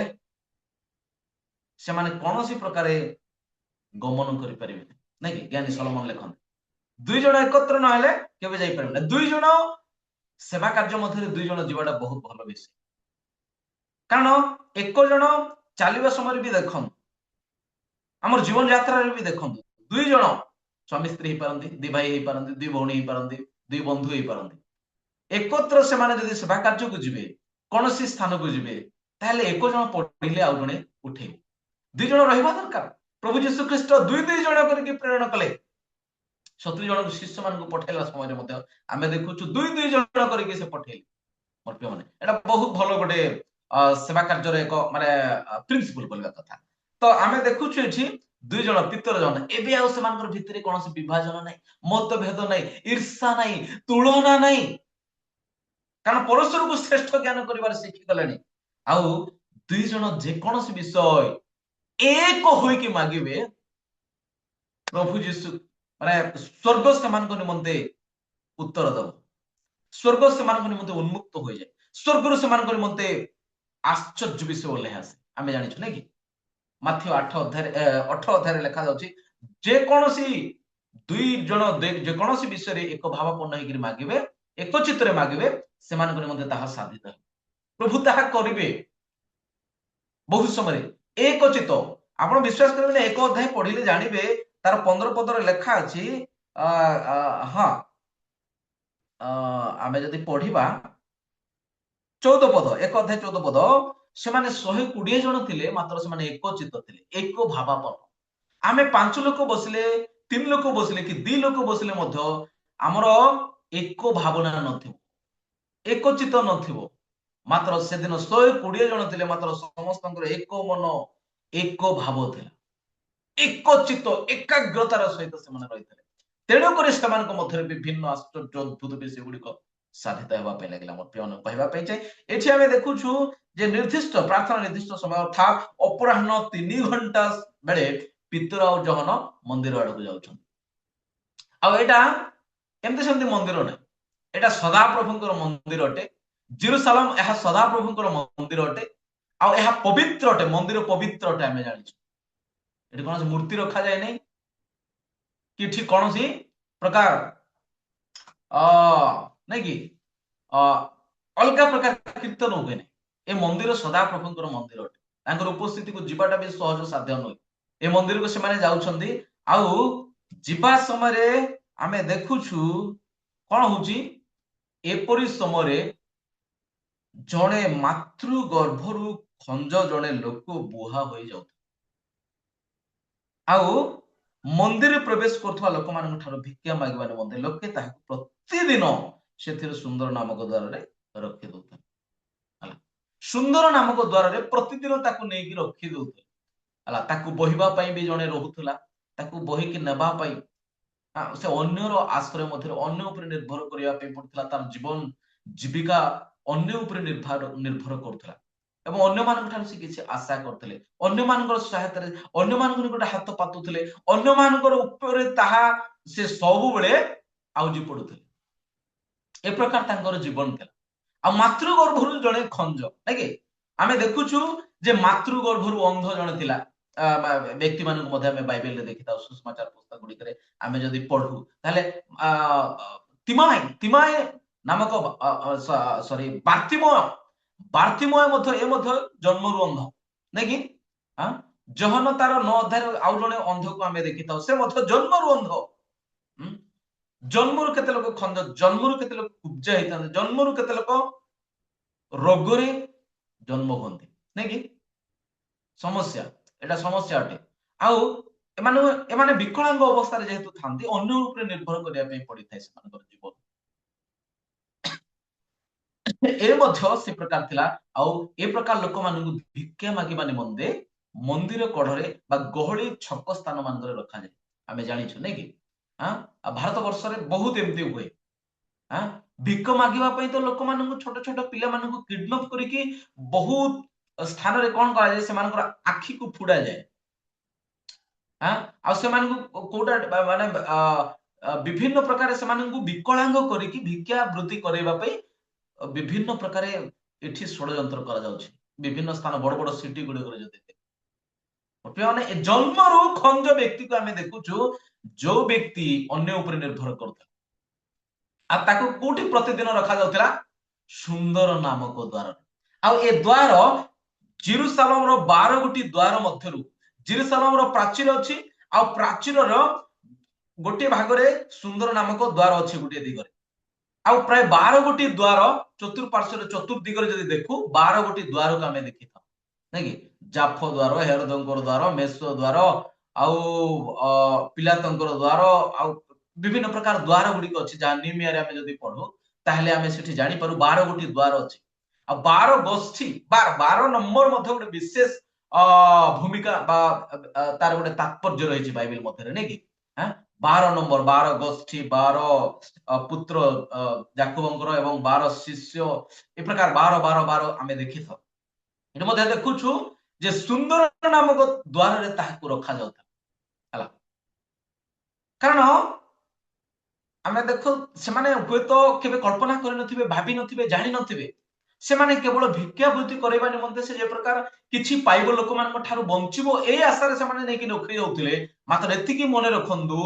से माने कोनोसी प्रकारे गमन करि परिबे नै कि ज्ञानी सलोमन लेखन दुई जण एकत्र न हेले केबे जाई परिबे दुई जण सेवा कार्य मध्ये दुई जण जीवाटा बहुत भलो विषय कारण एक जण चालिबा समय भी देखन हमर जीवन यात्रा रे भी देखन दुई जण स्वामी स्त्री ही पारंती दि भाई ही पारंती दि भौणी ही पारंती दि बंधु ही पारंती एकत्र से माने जदि सेवा कार्य को जिवे कोनोसी स्थान को जिवे ताले एक जण पढिले आ जणे उठे दुई जण रहबा दरकार प्रभु यीशु ख्रीष्ट दुई जण करके प्रेरणा कले 70 जण शिष्य मान को पठेला समय मध्ये आमे देखुछु दुई जण करके से पठेले मोर पे माने एटा बहुत भलो गोटे सेवा कार्य रे एक माने प्रिंसिपल बोलबा कथा तो आमे देखुछु एठी दुई जण पितर जण एबे आ सेमानकर भितरे कोनोसी विभाजन नै मतभेद नै ईर्ष्या नै तुलना नै कारण परस्पर को श्रेष्ठ ज्ञान करिवार शिखि गलेनी आउ दुई जण जे कोनोसी विषय एक होई कि मागिबे प्रभु यीशु माने स्वर्ग समान को निमंते उत्तर दब स्वर्ग समान को निमंते उन्मुक्त हो जाए स्वर्ग समान को निमंते आश्चर्य विषय बोले आसे आमे जानि छु नै कि माथ्यू 8 अध्याय 18 अध्याय लिखा जाउची ଯେକୌଣସି ଦୁଇ ଜଣ ଯେକୌଣସି ବିଷୟରେ ଏକ ଭାବପୂର୍ଣ୍ଣ ହେଇକି ମାଗିବେ, ଏକଚିତ୍ତରେ ମାଗିବେ, ସେମାନଙ୍କ ନିମନ୍ତେ ତାହା ସାଧିତ ହେବ। ପ୍ରଭୁ ତାହା କରିବେ। ବହୁ ସମୟରେ ଏକଚିତ, ଆପଣ ବିଶ୍ୱାସ କରିବେନି, ଏକ ଅଧ୍ୟାୟ ପଢିଲେ ଜାଣିବେ, ତାର 15 ପଦରେ ଲେଖା ଅଛି। ହଁ, ଆମେ ଯଦି ପଢିବା 14 ପଦ, ଏକ ଅଧ୍ୟାୟ 14 ପଦ, ସେମାନେ 120 ଜଣ ଥିଲେ, ମାତ୍ର ସେମାନେ ଏକଚିତ ଥିଲେ, ଏକ ଭାବାପନ୍ନ। ଆମେ 5 ଲୋକ ବସିଲେ, 3 ଲୋକ ବସିଲେ କି 2 ଲୋକ ବସିଲେ ମଧ୍ୟ ଆମର ଏକ ଭାବନା ନଥିବ, ଏକଚିତ ନଥିବ। ମାତ୍ର ସେଦିନ 120 ଜଣ ଥିଲେ, ମାତ୍ର ସମସ୍ତଙ୍କର ଏକ ମନ, ଏକ ଭାବ ଥିଲା, ଏକଚିତ, ଏକାଗ୍ରତାର ସହିତ ସେମାନେ ରହିଥିଲେ। ତେଣୁକରି ସେମାନଙ୍କ ମଧ୍ୟରେ ବିଭିନ୍ନ ଆଶ୍ଚର୍ଯ୍ୟ ଅଦ୍ଭୁତ ବିଷୟ ଗୁଡିକ ସାଧିତ ହେବା ପାଇଁ ଲାଗିଲା। ମୋର ପ୍ରିୟ କହିବା ପାଇଁ ଚାହେଁ, ଏଠି ଆମେ ଦେଖୁଛୁ ଯେ ନିର୍ଦ୍ଦିଷ୍ଟ ପ୍ରାର୍ଥନା ନିର୍ଦ୍ଦିଷ୍ଟ ସମୟ ଅର୍ଥାତ୍ ଅପରାହ୍ନ 3 ଘଣ୍ଟା ବେଳେ ପିତର ଆଉ ଜହନ ମନ୍ଦିର ଆଡକୁ ଯାଉଛନ୍ତି। ଆଉ ଏଇଟା ଏମିତି ସେମିତି ମନ୍ଦିର ନାହିଁ, ଏଇଟା ସଦାପ୍ରଭୁଙ୍କର ମନ୍ଦିର ଅଟେ। ଜେରୁସାଲେମ ଏହା ସଦାପ୍ରଭୁଙ୍କର ମନ୍ଦିର ଅଟେ, ଆଉ ଏହା ପବିତ୍ର ଅଟେ, ମନ୍ଦିର ପବିତ୍ର ଅଟେ। ଆମେ ଜାଣିଛୁ ଏଠି କୌଣସି ମୂର୍ତ୍ତି ରଖାଯାଏ ନାହିଁ, କି ଏଠି କୌଣସି ପ୍ରକାର ନାଇଁ କି ଅଲଗା ପ୍ରକାର କୀର୍ତ୍ତନ ହୁଏ ନାହିଁ। ଏ ମନ୍ଦିର ସଦାପ୍ରଭୁଙ୍କର ମନ୍ଦିର ଅଟେ, ତାଙ୍କର ଉପସ୍ଥିତିକୁ ଯିବାଟା ବି ସହଜ ସାଧ୍ୟ ନୁହେଁ। ଏ ମନ୍ଦିରକୁ ସେମାନେ ଯାଉଛନ୍ତି, ଆଉ ଯିବା ସମୟରେ ଆମେ ଦେଖୁଛୁ କଣ ହଉଛି, ଏପରି ସମୟରେ ଜଣେ ମାତୃ ଗର୍ଭରୁ ଖଞ୍ଜ ଜଣେ ଲୋକ ବୁହା ହୋଇଯାଉଥିଲା, ଆଉ ମନ୍ଦିର ପ୍ରବେଶ କରୁଥିବା ଲୋକମାନଙ୍କ ଠାରୁ ଭିକ୍ଷା ମାଗିବା ନିମନ୍ତେ ଲୋକେ ତାହାକୁ ପ୍ରତିଦିନ ସେଥିରେ ସୁନ୍ଦର ନାମକ ଦ୍ୱାରରେ ରଖି ଦଉଥିଲେ। ହେଲା, ସୁନ୍ଦର ନାମକ ଦ୍ୱାରରେ ପ୍ରତିଦିନ ତାକୁ ନେଇକି ରଖି ଦଉଥିଲେ। ହେଲା, ତାକୁ ବହିବା ପାଇଁ ବି ଜଣେ ରହୁଥିଲା, ତାକୁ ବହିକି ନେବା ପାଇଁ ସେ ଅନ୍ୟର ଆଶ୍ରୟ ମଧ୍ୟରେ ଅନ୍ୟ ଉପରେ ନିର୍ଭର କରିବା ପାଇଁ ପଡୁଥିଲା। ତାର ଜୀବନ ଜୀବିକା ଅନ୍ୟ ଉପରେ ନିର୍ଭର କରୁଥିଲା, ଏବଂ ଅନ୍ୟମାନଙ୍କ ଠାରୁ ସେ କିଛି ଆଶା କରୁଥିଲେ, ଅନ୍ୟମାନଙ୍କର ସହାୟତାରେ ଅନ୍ୟମାନଙ୍କ ନିକଟରେ ହାତ ପାତୁଥିଲେ, ଅନ୍ୟମାନଙ୍କର ଉପରେ ତାହା ସେ ସବୁବେଳେ ଆଉଜି ପଡୁଥିଲେ। ଏ ପ୍ରକାର ତାଙ୍କର ଜୀବନ ଥିଲା। ଆଉ ମାତୃଗର୍ଭରୁ ଜଣେ ଖଞ୍ଜ, ନାଇଁ କି ଆମେ ଦେଖୁଛୁ ଯେ ମାତୃଗର୍ଭରୁ ଅନ୍ଧ ଜଣେ ଥିଲା। ବ୍ୟକ୍ତି ମାନଙ୍କୁ ମଧ୍ୟ ଆମେ ବାଇବେଲରେ ଦେଖିଥାଉ, ସୁସମାଚାର ପୁସ୍ତକ ଗୁଡିକରେ ଆମେ ଯଦି ପଢୁ, ତାହେଲେ ତିମାଏ ନାମକ ସରି ବାର୍ଥିମୟ ମଧ୍ୟ, ଏ ମଧ୍ୟ ଜନ୍ମରୁ ଅନ୍ଧ, ନାଇଁ କି ଜହନ ତାର 9 ଅଧ୍ୟାୟରେ ଆଉ ଜଣେ ଅନ୍ଧକୁ ଆମେ ଦେଖିଥାଉ, ସେ ମଧ୍ୟ ଜନ୍ମରୁ ଅନ୍ଧ। ଜନ୍ମରୁ କେତେ ଲୋକ ଖଞ୍ଜ, ଜନ୍ମରୁ କେତେ ଲୋକ କୁବ୍ଜା ହେଇଥାନ୍ତି, ଜନ୍ମରୁ କେତେ ଲୋକ ରୋଗରେ ଜନ୍ମ ହୁଅନ୍ତି, ନାଇଁ କି ସମସ୍ୟା, ଏଟା ସମସ୍ୟା ଅଟେ। ଆଉ ଏମାନେ ବିକଳାଙ୍ଗ ଅବସ୍ଥାରେ ଯେହେତୁ ଥାନ୍ତି, ଅନ୍ୟ ଉପରେ ନିର୍ଭର କରିବା ପାଇଁ ପଡିଥାଏ ସେମାନଙ୍କର ଜୀବନ। ଏ ମଧ୍ୟ ସେ ପ୍ରକାର ଥିଲା। ଆଉ ଏ ପ୍ରକାର ଲୋକମାନଙ୍କୁ ଭିକ୍ଷା ମାଗିବା ନିମନ୍ତେ ମନ୍ଦିର କଢରେ ବା ଗହଳି ଛକ ସ୍ଥାନ ମାନଙ୍କରେ ରଖାଯାଏ, ଆମେ ଜାଣିଛୁ, ନାଇଁ କି ଭାରତ ବର୍ଷରେ ବହୁତ ଏମିତି ହୁଏ। ଭିକ ମାଗିବା ପାଇଁ ତ ଲୋକମାନଙ୍କୁ, ଛୋଟ ଛୋଟ ପିଲାମାନଙ୍କୁ କିଡନାପ କରିକି ବହୁତ ସ୍ଥାନରେ କଣ କରାଯାଏ, ସେମାନଙ୍କର ଆଖିକୁ ଫୁଡାଯାଏ। ଆଉ ସେମାନଙ୍କୁ କୋଉଟା ମାନେ ବିଭିନ୍ନ ପ୍ରକାର ସେମାନଙ୍କୁ ବିକଳାଙ୍ଗ କରିକି ଭିକ୍ଷା ବୃତ୍ତି କରାଇବା ପାଇଁ ବିଭିନ୍ନ ପ୍ରକାର ଏଠି ଷଡ଼ଯନ୍ତ୍ର କରାଯାଉଛି। ବିଭିନ୍ନ ସ୍ଥାନ, ବଡ ବଡ ସିଟି ଗୁଡିକରେ ଯଦି ମାନେ ଜନ୍ମରୁ ଖଞ୍ଜ ବ୍ୟକ୍ତିକୁ ଆମେ ଦେଖୁଛୁ, ଯୋଉ ବ୍ୟକ୍ତି ଅନ୍ୟ ଉପରେ ନିର୍ଭର କରୁଥିଲା, ଆଉ ତାକୁ କୋଉଠି ପ୍ରତିଦିନ ରଖାଯାଉଥିଲା, ସୁନ୍ଦର ନାମକ ଦ୍ୱାର। ଆଉ ଏ ଦ୍ୱାର ଜେରୁସାଲେମର 12 ଗୋଟି ଦ୍ୱାର ମଧ୍ୟରୁ, ଜେରୁସାଲେମର ପ୍ରାଚୀର ଅଛି, ଆଉ ପ୍ରାଚୀରର ଗୋଟିଏ ଭାଗରେ ସୁନ୍ଦର ନାମକ ଦ୍ୱାର ଅଛି ଗୋଟିଏ ଦିଗରେ, ଆଉ ପ୍ରାୟ 12 ଗୋଟି ଦ୍ୱାର ଚତୁଃପାର୍ଶ୍ୱରେ, ଚତୁର୍ଦିଗରେ ଯଦି ଦେଖୁ 12 ଗୋଟି ଦ୍ୱାରକୁ ଆମେ ଦେଖିଥାଉ, ନାଇଁ କି ଜାଫ ଦ୍ୱାର, ହେରୋଦଙ୍କର ଦ୍ୱାର, ମେଷ ଦ୍ୱାର, ଆଉ ପିଲାତଙ୍କର ଦ୍ୱାର, ଆଉ ବିଭିନ୍ନ ପ୍ରକାର ଦ୍ୱାର ଗୁଡିକ ଅଛି, ଯାହା ନିମିଆରେ ଆମେ ଯଦି ପଢୁ, ତାହେଲେ ଆମେ ସେଠି ଜାଣିପାରୁ 12 ଗୋଟି ଦ୍ୱାର ଅଛି। ଆଉ 12 ଗୋଷ୍ଠୀ, 12 ନମ୍ବର ମଧ୍ୟ ଗୋଟେ ବିଶେଷ ଭୂମିକା ବା ତାର ଗୋଟେ ତାତ୍ପର୍ଯ୍ୟ ରହିଛି ବାଇବେଲ ମଧ୍ୟରେ, ନାଇଁ କି 12 ନମ୍ବର, 12 ଗୋଷ୍ଠୀ, 12 ପୁତ୍ର ଯାକୋବଙ୍କର, ଏବଂ 12 ଶିଷ୍ୟ, ଏ ପ୍ରକାର 12 ଆମେ ଦେଖିଥାଉ। ଏଠି ମଧ୍ୟ ଦେଖୁଛୁ ଯେ ସୁନ୍ଦର ନାମକ ଦ୍ୱାରରେ ତାହାକୁ ରଖାଯାଉଥିଲା। ହେଲା, କାରଣ ଆମେ ଦେଖୁ ସେମାନେ ହୁଏତ କେବେ କଳ୍ପନା କରିନଥିବେ, ଭାବି ନଥିବେ, ଜାଣିନଥିବେ, ସେମାନେ କେବଳ ଭିକ୍ଷାବୃତ୍ତି କରିବା ନିମନ୍ତେ ସେ ଯେ ପ୍ରକାର କିଛି ପାଇବ ଲୋକମାନଙ୍କ ଠାରୁ ବଞ୍ଚିବ ଏଇ ଆଶାରେ ସେମାନେ ନେଇକି ରଖି ଯାଉଥିଲେ। ମାତ୍ର ଏତିକି ମନେ ରଖନ୍ତୁ,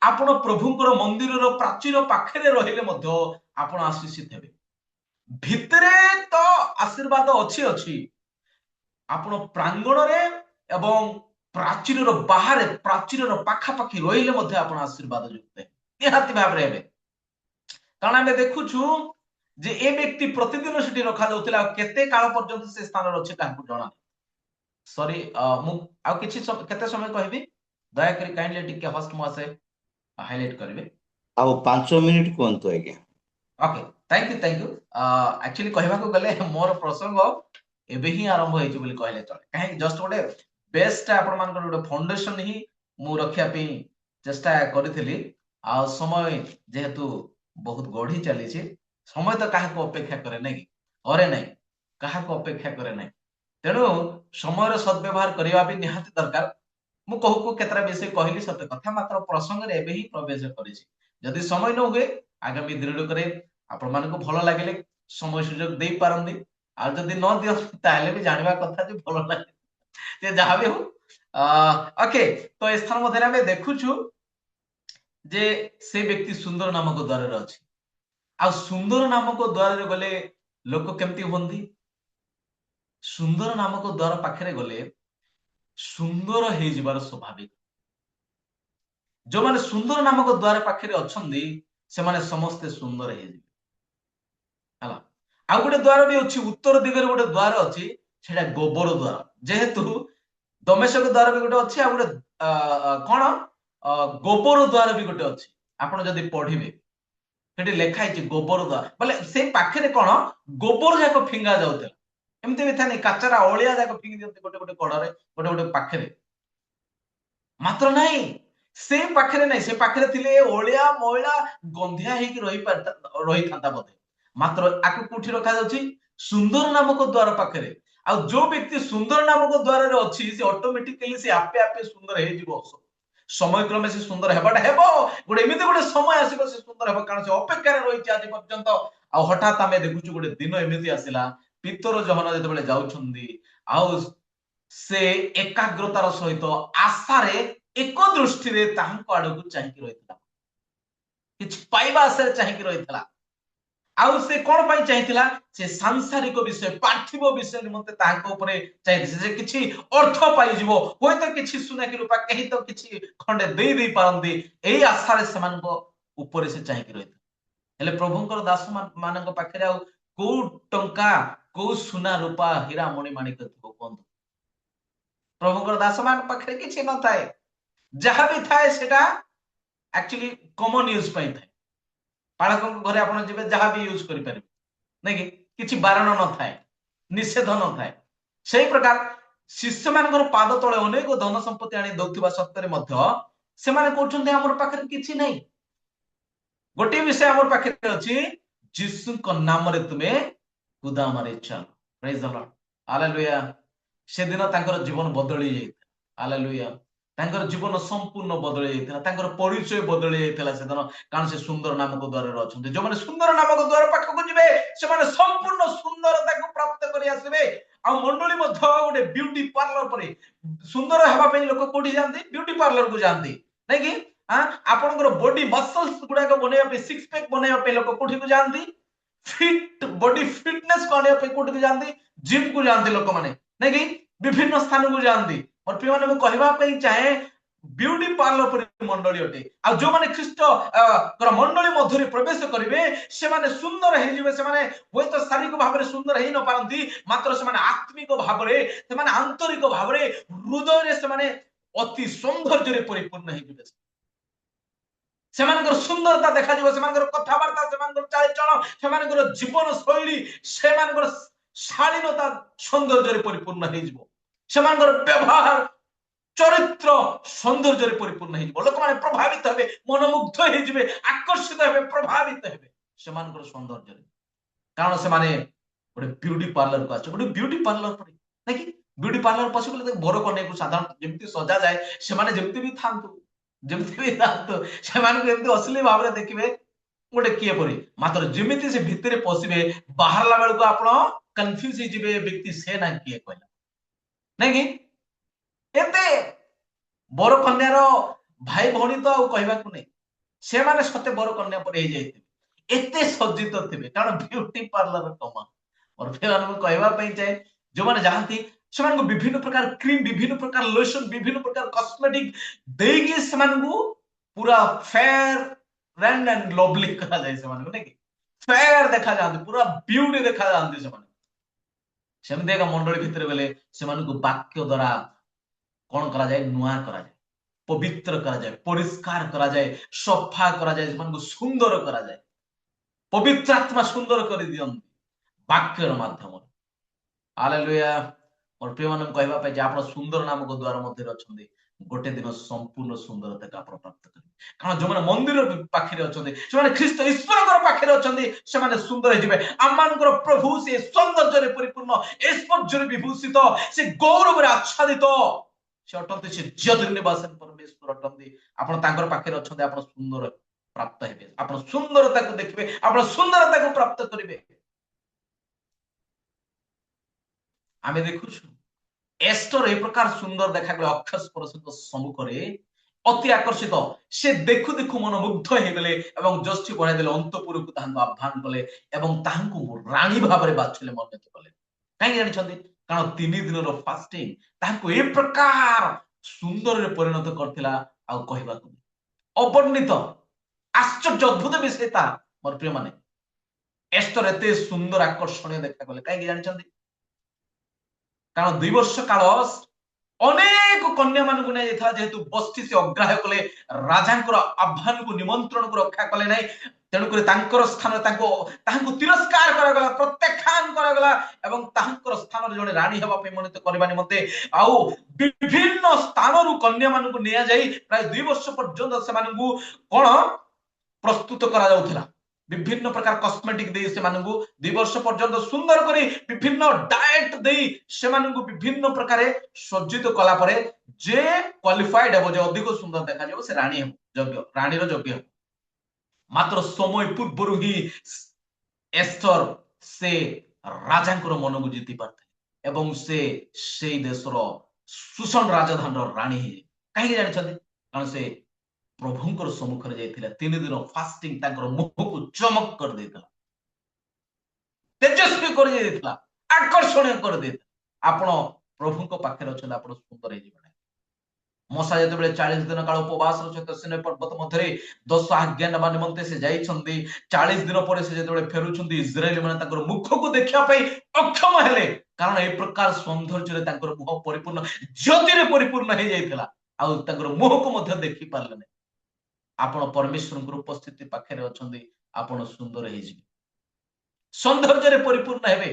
ଆପଣ ପ୍ରଭୁଙ୍କର ମନ୍ଦିରର ପ୍ରାଚୀର ପାଖରେ ରହିଲେ ମଧ୍ୟ ଆପଣ ଆଶୀଷିତ ହେବେ। ଭିତରେ ତ ଆଶୀର୍ବାଦ ଅଛି, ଆପଣ ପ୍ରାଙ୍ଗଣରେ ଏବଂ ପ୍ରାଚୀରର ବାହାରେ, ପ୍ରାଚୀରର ପାଖାପାଖି ରହିଲେ ମଧ୍ୟ ଆପଣ ଆଶୀର୍ବାଦ ଯୁକ୍ତ ନିହାତି ଭାବରେ ହେବେ। କାରଣ ଆମେ ଦେଖୁଛୁ ଯେ ଏ ବ୍ୟକ୍ତି ପ୍ରତିଦିନ ସେଠି ରଖାଯାଉଥିଲା, ଆଉ କେତେ କାଳ ପର୍ଯ୍ୟନ୍ତ ସେ ସ୍ଥାନରେ ଅଛି କାହାକୁ ଜଣା। ସରି, ମୁଁ ଆଉ କିଛି କେତେ ସମୟ କହିବି, ଦୟାକରି କାଇଣ୍ଡଲି ଟିକେ ହଷ୍ଟ ମାସେ ହାଇଲାଇଟ୍ କରିବେ। ଆଉ 5 ମିନିଟ୍ କୁହନ୍ତୁ ଆଜ୍ଞା। Okay, thank you. ଆକ୍ଚୁଆଲି କହିବାକୁ ଗଲେ ମୋର ପ୍ରସଙ୍ଗ ଏବେ ହିଁ ଆରମ୍ଭ ହେଇଛି ବୋଲି କହିଲେ ଚଳେ। କାହିଁକି ଜଷ୍ଟ ଗୋଟେ ବେଷ୍ଟ ଆପଣମାନଙ୍କର ଗୋଟେ ଫାଉଣ୍ଡେସନ ହିଁ ମୁଁ ରଖିବା ପାଇଁ ଚେଷ୍ଟା କରିଥିଲି। ଆଉ ସମୟ ଯେହେତୁ ବହୁତ ଗଢି ଚାଲିଛି, ସମୟ ତ କାହାକୁ ଅପେକ୍ଷା କରେ ନାହିଁ, କରେ ନାହିଁ, କାହାକୁ ଅପେକ୍ଷା କରେ ନାହିଁ। ତେଣୁ ସମୟର ସଦ୍ବ୍ୟବହାର କରିବା ବି ନିହାତି ଦରକାର। ମୁଁ କହୁ କେତେଟା ବିଷୟ କହିଲି ସତ କଥା, ମାତ୍ର ପ୍ରସଙ୍ଗରେ ଏବେ ହିଁ ପ୍ରବେଶ କରିଛି। ଯଦି ସମୟ ନ ହୁଏ ଆଗାମୀ ଦୃଢ କରେ ଆପଣମାନଙ୍କୁ ଭଲ ଲାଗିଲେ ସମୟ ସୁଯୋଗ ଦେଇପାରନ୍ତି, ଆଉ ଯଦି ନ ଦିଅନ୍ତି ତାହେଲେ ବି ଜାଣିବା କଥା ଯେ ଭଲ ଲାଗେ, ଯେ ଯାହା ବି ହଉ। ଓକେ, ତ ଏ ସ୍ଥାନ ମଧ୍ୟରେ ଆମେ ଦେଖୁଛୁ ଯେ ସେ ବ୍ୟକ୍ତି ସୁନ୍ଦର ନାମକ ଦ୍ୱାରରେ ଅଛି। ଆଉ ସୁନ୍ଦର ନାମକ ଦ୍ୱାରରେ ଗଲେ ଲୋକ କେମିତି ହୁଅନ୍ତି? ସୁନ୍ଦର ନାମକ ଦ୍ୱାର ପାଖରେ ଗଲେ ସୁନ୍ଦର ହେଇଯିବାର ସ୍ୱାଭାବିକ। ଯୋଉମାନେ ସୁନ୍ଦର ନାମକ ଦ୍ୱାର ପାଖରେ ଅଛନ୍ତି ସେମାନେ ସମସ୍ତେ ସୁନ୍ଦର ହେଇଯିବେ। ହେଲା, ଆଉ ଗୋଟେ ଦ୍ୱାର ବି ଅଛି, ଉତ୍ତର ଦିଗରେ ଗୋଟେ ଦ୍ୱାର ଅଛି, ସେଟା ଗୋବର ଦ୍ୱାର। ଯେହେତୁ ଦମେଶକ ଦ୍ୱାର ବି ଗୋଟେ ଅଛି, ଆଉ ଗୋଟେ କଣ ଗୋବର ଦ୍ୱାର ବି ଗୋଟେ ଅଛି। ଆପଣ ଯଦି ପଢିବେ ସେଠି ଲେଖା ହେଇଛି ଗୋବର ଦ୍ୱାର, ବୋଲେ ସେଇ ପାଖରେ କଣ ଗୋବର ଯାକ ଫିଙ୍ଗା ଯାଉଥିଲା। ଏମିତି ବି ଥାଏ, କାଚରା ଅଳିଆ ଯାକ ଫିଙ୍ଗି ଦିଅନ୍ତି ଗୋଟେ ଗୋଟେ କଡରେ, ଗୋଟେ ଗୋଟେ ପାଖରେ। ମାତ୍ର ନାହିଁ, ସେ ପାଖରେ ନାହିଁ, ସେ ପାଖରେ ଥିଲେ ଅଳିଆ ମଇଳା ଗନ୍ଧିଆ ହେଇକି ରହିଥାନ୍ତା ବୋଧେ। ମାତ୍ର ଆକୁ କୋଉଠି ରଖାଯାଉଛି? ସୁନ୍ଦର ନାମକ ଦ୍ୱାର ପାଖରେ। ଆଉ ଯୋଉ ବ୍ୟକ୍ତି ସୁନ୍ଦର ନାମକ ଦ୍ୱାରରେ ଅଛି ସେ ଅଟୋମେଟିକାଲି ସେ ଆପେ ଆପେ ସୁନ୍ଦର ହେଇଯିବ। ସମୟ କ୍ରମେ ସେ ସୁନ୍ଦର ହେବାଟା ହେବ, ଗୋଟେ ଏମିତି ଗୋଟେ ସମୟ ଆସିବ ସେ ସୁନ୍ଦର ହେବ, କାରଣ ସେ ଅପେକ୍ଷାରେ ରହିଛି ଆଜି ପର୍ଯ୍ୟନ୍ତ। ଆଉ ହଠାତ୍ ଆମେ ଦେଖୁଛୁ ଗୋଟେ ଦିନ ଏମିତି ଆସିଲା, ପିତର ଯୋହନ ଯେତେବେଳେ ଯାଉଛନ୍ତି, ଆଉ ସେ ଏକାଗ୍ରତାର ସହିତ ଆଶାରେ ଏକ ଦୃଷ୍ଟିରେ ତାହାଙ୍କ ଆଡକୁ ଚାହିଁକି ରହିଥିଲା, କିଛି ପାଇବା ଆଶାରେ ଚାହିଁକି ରହିଥିଲା। ଆଉ ସେ କଣ ପାଇଁ ଚାହିଁଥିଲା? ସେ ସାଂସାରିକ ବିଷୟ, ପାର୍ଥିବ ବିଷୟ ନିମନ୍ତେ ତାହାଙ୍କ ଉପରେ ଚାହିଁଥିଲା ଯେ କିଛି ଅର୍ଥ ପାଇଯିବ, ହୁଏତ କିଛି ସୁନା କି ରୂପା କେହି ତ କିଛି ଖଣ୍ଡେ ଦେଇ ପାରନ୍ତି, ଏଇ ଆଶାରେ ସେମାନଙ୍କ ଉପରେ ସେ ଚାହିଁକି ରହିଥିଲା। ହେଲେ ପ୍ରଭୁଙ୍କର ଦାସ ମାନଙ୍କ ପାଖରେ ଆଉ କୋଉ ଟଙ୍କା, କୋଉ ସୁନା ରୂପା ହୀରା ମଣି ମାଣିକ ଥିବ କୁହନ୍ତୁ? ପ୍ରଭୁଙ୍କର ଦାସ ମାନଙ୍କ ପାଖରେ କିଛି ନଥାଏ। ଯାହା ବି ଥାଏ ସେଟା ଆକ୍ଚୁଆଲି କମନ ୟୁଜ ପାଇଁ ଥାଏ। ପାଳକଙ୍କ ଘରେ ଆପଣ ଯିବେ ଯାହା ବି ୟୁଜ କରିପାରିବେ, ନାଇଁ କି? କିଛି ବାରଣ ନଥାଏ, ନିଷେଧ ନଥାଏ। ସେଇ ପ୍ରକାର ଶିଷ୍ୟ ମାନଙ୍କର ପାଦ ତଳେ ଅନେକ ଧନ ସମ୍ପତ୍ତି ଆଣି ଦଉଥିବା ସତ୍ତ୍ୱରେ ମଧ୍ୟ ସେମାନେ କହୁଛନ୍ତି ଆମର ପାଖରେ କିଛି ନାହିଁ। ଗୋଟିଏ ବିଷୟ ଆମର ପାଖରେ ଅଛି, ଯୀଶୁଙ୍କ ନାମରେ ତୁମେ କୁଦା ମାରି ଚାଲ। Praise the Lord, hallelujah. ସେଦିନ ତାଙ୍କର ଜୀବନ ବଦଳି ଯାଇଥିଲା, ହାଲେଲୁୟା। ତାଙ୍କର ଜୀବନ ସମ୍ପୂର୍ଣ୍ଣ ବଦଳି ଯାଇଥିଲା, ତାଙ୍କର ପରିଚୟ ବଦଳି ଯାଇଥିଲା ସେଦିନ, କାରଣ ସେ ସୁନ୍ଦର ନାମକ ଦ୍ୱାରରେ ଅଛନ୍ତି। ଯୋଉମାନେ ସୁନ୍ଦର ନାମକ ଦ୍ୱାର ପାଖକୁ ଯିବେ ସେମାନେ ସମ୍ପୂର୍ଣ୍ଣ ସୁନ୍ଦରତାକୁ ପ୍ରାପ୍ତ କରି ଆସିବେ। ଆଉ ମଣ୍ଡଳୀ ମଧ୍ୟ ଗୋଟେ ବିୟୁଟି ପାର୍ଲର ପରେ, ସୁନ୍ଦର ହେବା ପାଇଁ ଲୋକ କୋଉଠି ଯାଆନ୍ତି? ବିୟୁଟି ପାର୍ଲରକୁ ଯାଆନ୍ତି, ନାଇଁ କି? ଆପଣଙ୍କର ବଡି ମସଲ୍ସ ଗୁଡାକ ବନେଇବା ପାଇଁ, ସିକ୍ସ ପ୍ୟାକ୍ ବନେଇବା ପାଇଁ ଲୋକ କୋଉଠିକୁ ଯାଆନ୍ତି? ଫିଟ୍ ବଡି ଫିଟନେସ ଆଣିବା ପାଇଁ କୋଉଠିକୁ ଯାଆନ୍ତି? ଜିମ୍ କୁ ଯାଆନ୍ତି ଲୋକମାନେ, ନାଇଁ କି? ବିଭିନ୍ନ ସ୍ଥାନକୁ ଯାଆନ୍ତି। ମୋର ପ୍ରିୟମାନେ, ମୁଁ କହିବା ପାଇଁ ଚାହେଁ ବିୟୁଟି ପାର୍ଲର ପରି ମଣ୍ଡଳୀ ଅଟେ। ଆଉ ଯୋଉମାନେ ଖ୍ରୀଷ୍ଟ ମଣ୍ଡଳୀ ମଧ୍ୟରେ ପ୍ରବେଶ କରିବେ ସେମାନେ ସୁନ୍ଦର ହେଇଯିବେ। ସେମାନେ ହୁଏତ ଶାରୀରିକ ଭାବରେ ସୁନ୍ଦର ହେଇ ନ ପାରନ୍ତି, ମାତ୍ର ସେମାନେ ଆତ୍ମିକ ଭାବରେ, ସେମାନେ ଆନ୍ତରିକ ଭାବରେ, ହୃଦୟରେ ସେମାନେ ଅତି ସୌନ୍ଦର୍ଯ୍ୟରେ ପରିପୂର୍ଣ୍ଣ ହେଇଯିବେ। ସେମାନଙ୍କର ସୁନ୍ଦରତା ଦେଖାଯିବ, ସେମାନଙ୍କର କଥାବାର୍ତ୍ତା, ସେମାନଙ୍କର ଚାଲିଚଳନ, ସେମାନଙ୍କର ଜୀବନ ଶୈଳୀ, ସେମାନଙ୍କର ଶାଳୀନତା ସୌନ୍ଦର୍ଯ୍ୟରେ ପରିପୂର୍ଣ୍ଣ ହେଇଯିବ। ସେମାନଙ୍କର ବ୍ୟବହାର, ଚରିତ୍ର ସୌନ୍ଦର୍ଯ୍ୟରେ ପରିପୂର୍ଣ୍ଣ ହେଇଯିବ। ଲୋକମାନେ ପ୍ରଭାବିତ ହେବେ, ମନମୁଗ୍ଧ ହେଇଯିବେ, ଆକର୍ଷିତ ହେବେ, ପ୍ରଭାବିତ ହେବେ ସେମାନଙ୍କର ସୌନ୍ଦର୍ଯ୍ୟରେ, କାରଣ ସେମାନେ ଗୋଟେ ବିୟୁଟି ପାର୍ଲରକୁ ଆସିছে। ଗୋଟେ ବିୟୁଟି ପାର୍ଲର ପରି, ନାଇଁ କି? ବିୟୁଟି ପାର୍ଲର ପଶିଗଲେ ବର କନ୍ୟାକୁ ସାଧାରଣତଃ ଯେମିତି ସଜାଯାଏ, ସେମାନେ ଯେମିତି ବି ଥାନ୍ତୁ, ସେମାନଙ୍କୁ ଏମିତି ଅଶ୍ଳୀଳ ଭାବରେ ଦେଖିବେ ଗୋଟେ କିଏ ପରି, ମାତ୍ର ଯେମିତି ସେ ଭିତରେ ପଶିବେ, ବାହାରିଲା ବେଳକୁ ଆପଣ कन्फ्यूज हे व्यक्ति से ना किए कहला नहीं कि एते बर कन्यार भाई भौणी तो कहवाकू नहीं से माने सते बर कन्या पर हे जाइथिबे एते सज्जित थिबे कारण ब्यूटी पार्लर कमा और फिर हम कहवा पई चाहे जो माने जानती से विभिन्न प्रकार क्रीम विभिन्न प्रकार लोशन विभिन्न प्रकार कॉस्मेटिक देगी से पूरा फेयर रैंड एंड लवली कहा जाए से नहीं कि फेयर देखा जाते पूरा ब्यूटी देखा जाते सेमती एक मंडली भितर गले से वाक्य द्वारा कौन करा जाए नुआ करा जाए पवित्र करा जाए परिष्कार करा जाए सफा करा जाए से सुंदर करा जाए पवित्र आत्मा सुंदर कर दियंती वाक्यर माध्यम हालेलुया और प्रिय मान कहवा पाए जे आपण सुंदर नामक द्वार मध्य अच्छे गोटे दिन संपूर्ण सुंदरता आप प्राप्त करेंगे कारण जो मंदिर पाखे अच्छे ख्रीष्ट ईश्वर पाखे अच्छे सुंदर हो प्रभु से सौंदर्य परिपूर्ण ऐश्वर्य विभूषित से गौरव आच्छादित से अटंती से ज्योति निवास परमेश्वर अटंती आपण पाखे अच्छे आप सुंदर प्राप्त हे आप सुंदरता को देखिए आप सुंदरता को प्राप्त करेंगे आमे देखु एस्टर ए प्रकार सुंदर देखा गले अक्षस परसंग सम्मुख अति आकर्षित से देखु देखु मन मुग्ध हो गले एवं जस्टी बढ़ाई देले अंतपुर को तांको आह्वान कले एवं तांको रानी भाव में बाछले मन्नत कले कहीं जानि छथि कारण 3 दिन रो फास्टिंग तांको ए प्रकार सुंदर रे परिणत करथिला आ कहबा को अवर्णित आश्चर्य अद्भुत विषयता मोर प्रिय माने एस्टर एते सुंदर आकर्षणीय देखा गले कहीं जानि छथि कारण 2 वर्ष काल अनेक कन्या मान को नहीं जेहेतु बस्ती से अग्राह्य कले राजांकर आह्वान को निमंत्रण को रक्षा कले नहीं तेणुक स्थान तिरस्कार करागला प्रत्याख्यान करागला एवं तांकर स्थान जड़े राणी हवा मनोनीत करबा निमंते आउ विभिन्न स्थान कन्या मान को निया जाई प्राय 2 वर्ष पर्यंत से कौन प्रस्तुत करा जाउथला विभिन्न प्रकार कॉस्मेटिक दे से 2 वर्ष पर्यंत सुंदर करी विभिन्न डाएट दे से विभिन्न प्रकार सज्जित कला परे जे क्वालिफाइड हे जे अधिक सुंदर देखा जाबो से रानी हे योग्य रानी रो योग्य हे मात्र समय पूर्व ही एस्टर से राजांकर मन को जीति पारथे एवं से देशर सुषण राजधान रानी हे कहीं जानि छथि कारण से प्रभुंकर सम्मुख रे जाइथिला 3 दिन फास्टिंग तांकर मुख को चमक कर देथिला तेजस्वी कर देथिला आकर्षणीय कर देथिला आपण प्रभुंक पाखे अछन आपण सुंदर हे जिबा मोसा जते बेले 40 दिन काल उपवास रछत सिने पर्वत मध्यरे 10 आज्ञा नबा निमंते से जाई छंदी 40 दिन पर से जते बेले फेरुछंदी इस्राएली माने तांकर मुख को देखिया पई अक्षम हेले कारण ए प्रकार सौंदर्य रे तांकर मुख परिपूर्ण ज्योति रे परिपूर्ण हे जाइथिला आ तांकर मुख को मध्य देखि पारले आपण परमेश्वर उपस्थिति पाखे अच्छे आपण सुंदर हो सौंदर्य परिपूर्ण हेबे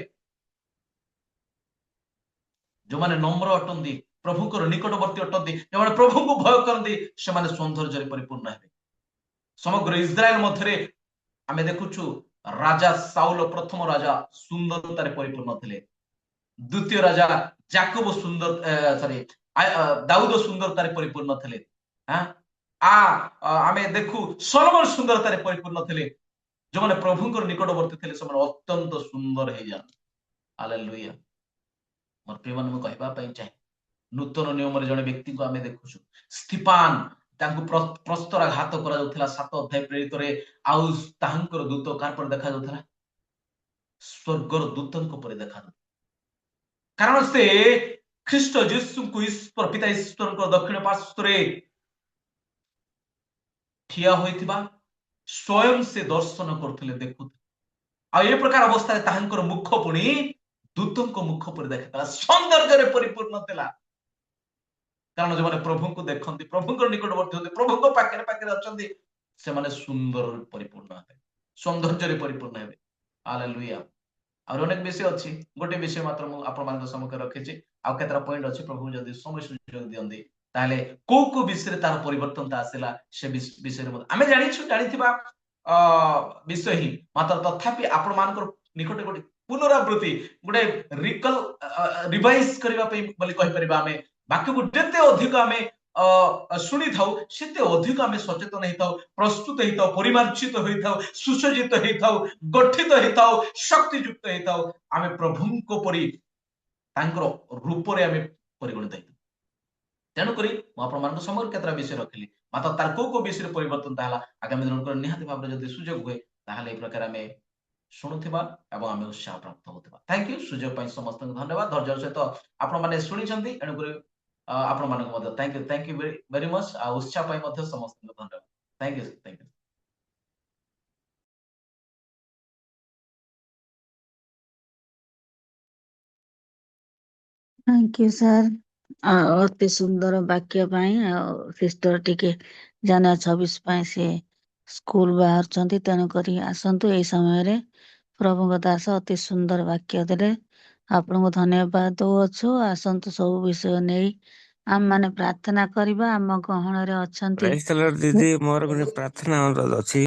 जो माने नम्र अटंदी प्रभुकर निकटवर्ती अटंदी जो माने प्रभु को भय करंदी से माने सौंदर्य परिपूर्ण हेबे समग्र इस्राएल मध्यरे आमे देखुछु राजा साउल प्रथम राजा सुंदरतारे परिपूर्ण थिले द्वितीय राजा याकूब सुंदर सॉरी दाऊद सुंदरतारे परिपूर्ण थिले हां आमे देखु सोलोमन सुंदरतारे परिपूर्ण थिले जो माने प्रभुंकर निकटवर्ती थिले से माने अत्यंत सुंदर हे जान हालेलुया मोर प्रिय मन कहबा पई चाहे नूतन नियम रे जने व्यक्ति को आमे देखुछु स्तिफान तांको प्रस्तराघात करा जाउथला 7 अध्याय प्रेरित रे आउ तांकर दूत कार पर देखा जाउथला स्वर्गर दूतन को पर देखा कारण से ख्रीष्ट यीशु को ईश्वर पिता ईश्वर को दक्षिण पार्श्व रे ठिया होइथिबा स्वयं से दर्शन करथिले देखु आ ए प्रकार अवस्था तांकर मुख पुणी दूतों को मुख पर देखा सौंदर्य रे परिपूर्ण थिला कारण जो माने प्रभु को देखंती प्रभु को निकटवर्ती होते प्रभु को पाखे पाखे अछंती से माने सुंदर परिपूर्ण हे सौंदर्य रे परिपूर्ण हेबे हालेलुया और अनेक विषय अछि गोटे विषय मात्र मु आपण मान सम्मुख रखिछि आ केतरा पॉइंट अछि प्रभु जदी समय सुयोग दियंदी ताले को विषय तार परिवर्तन आसला से विषय आमे जानिथिबा विषय ही मात्र तथापि आपण मानकर निकट गोटे पुनरावृत्ति गोटे रिकल रिवाइज करबा पई बोली कहि परबा आमे बाकी को जते अधिक आमे ଶୁଣି ଥାଉ ସେତେ ଅଧିକ ଆମେ ସଚେତନ ହେଇଥାଉ, ପ୍ରସ୍ତୁତ ହେଇଥାଉ, ପରିମାର୍ଜିତ ହେଇଥାଉ, ସୁସଜ୍ଜିତ ହେଇଥାଉ, ଗଠିତ ହେଇଥାଉ, ଶକ୍ତିଯୁକ୍ତ ହେଇଥାଉ। ଆମେ ପ୍ରଭୁଙ୍କ ପରି ତାଙ୍କର ରୂପରେ ଆମେ ପରିଗଣିତ ହେଇଥାଉ। ତେଣୁକରି ମୁଁ ଆପଣମାନଙ୍କ ସମୟରେ କେତେଟା ବିଷୟ ରଖିଲି, ମାତ୍ର ତାର କୋଉ ବିଷୟରେ ପରିବର୍ତ୍ତନ ହେଲା ଆଗାମୀ ଦିନଙ୍କର ନିହାତି ଭାବରେ ଯଦି ସୁଯୋଗ ହୁଏ ତାହେଲେ ଏ ପ୍ରକାର ଆମେ ଶୁଣୁଥିବା ଏବଂ ଆମେ ଉତ୍ସାହ ପ୍ରାପ୍ତ ହଉଥିବା। Thank you. ସୁଯୋଗ ପାଇଁ ସମସ୍ତଙ୍କୁ ଧନ୍ୟବାଦ। ଧୈର୍ଯ୍ୟର ସହିତ ଆପଣମାନେ ଶୁଣିଛନ୍ତି, ଏଣୁକରି ଆପଣମାନଙ୍କୁ ମଧ୍ୟ ଥ୍ୟାଙ୍କ ୟୁ ଭେରି ମଚ୍। ଆଉ ଉତ୍ସାହ ପାଇଁ ମଧ୍ୟ ସମସ୍ତଙ୍କୁ ଧନ୍ୟବାଦ। Thank you. Thank you sir, ଅତି ସୁନ୍ଦର ବାକ୍ୟ ପାଇଁ। ଆଉ ସିଷ୍ଟର ଟିକେ ଜାନୁଆରୀ 26 ପାଇଁ ସେ ସ୍କୁଲ ବାହାରୁଛନ୍ତି, ତେଣୁକରି ଆସନ୍ତୁ। ଏଇ ସମୟରେ ପ୍ରଭୁଙ୍କ ଦାସ ଅତି ସୁନ୍ଦର ବାକ୍ୟ ଦେଲେ, ଆପଣଙ୍କୁ ଧନ୍ୟବାଦ ଦଉଅଛୁ। ଆସନ୍ତୁ ସବୁ ବିଷୟ ନେଇ ଆମେ ମାନେ ପ୍ରାର୍ଥନା କରିବା। ଆମ ଗହଣରେ ଅଛନ୍ତି ପ୍ରାଇସ୍ ଦ ଲର୍ଡ ଦିଦି, ମୋର ଗୋଟେ ପ୍ରାର୍ଥନା ଅନୁରୋଧ ଅଛି।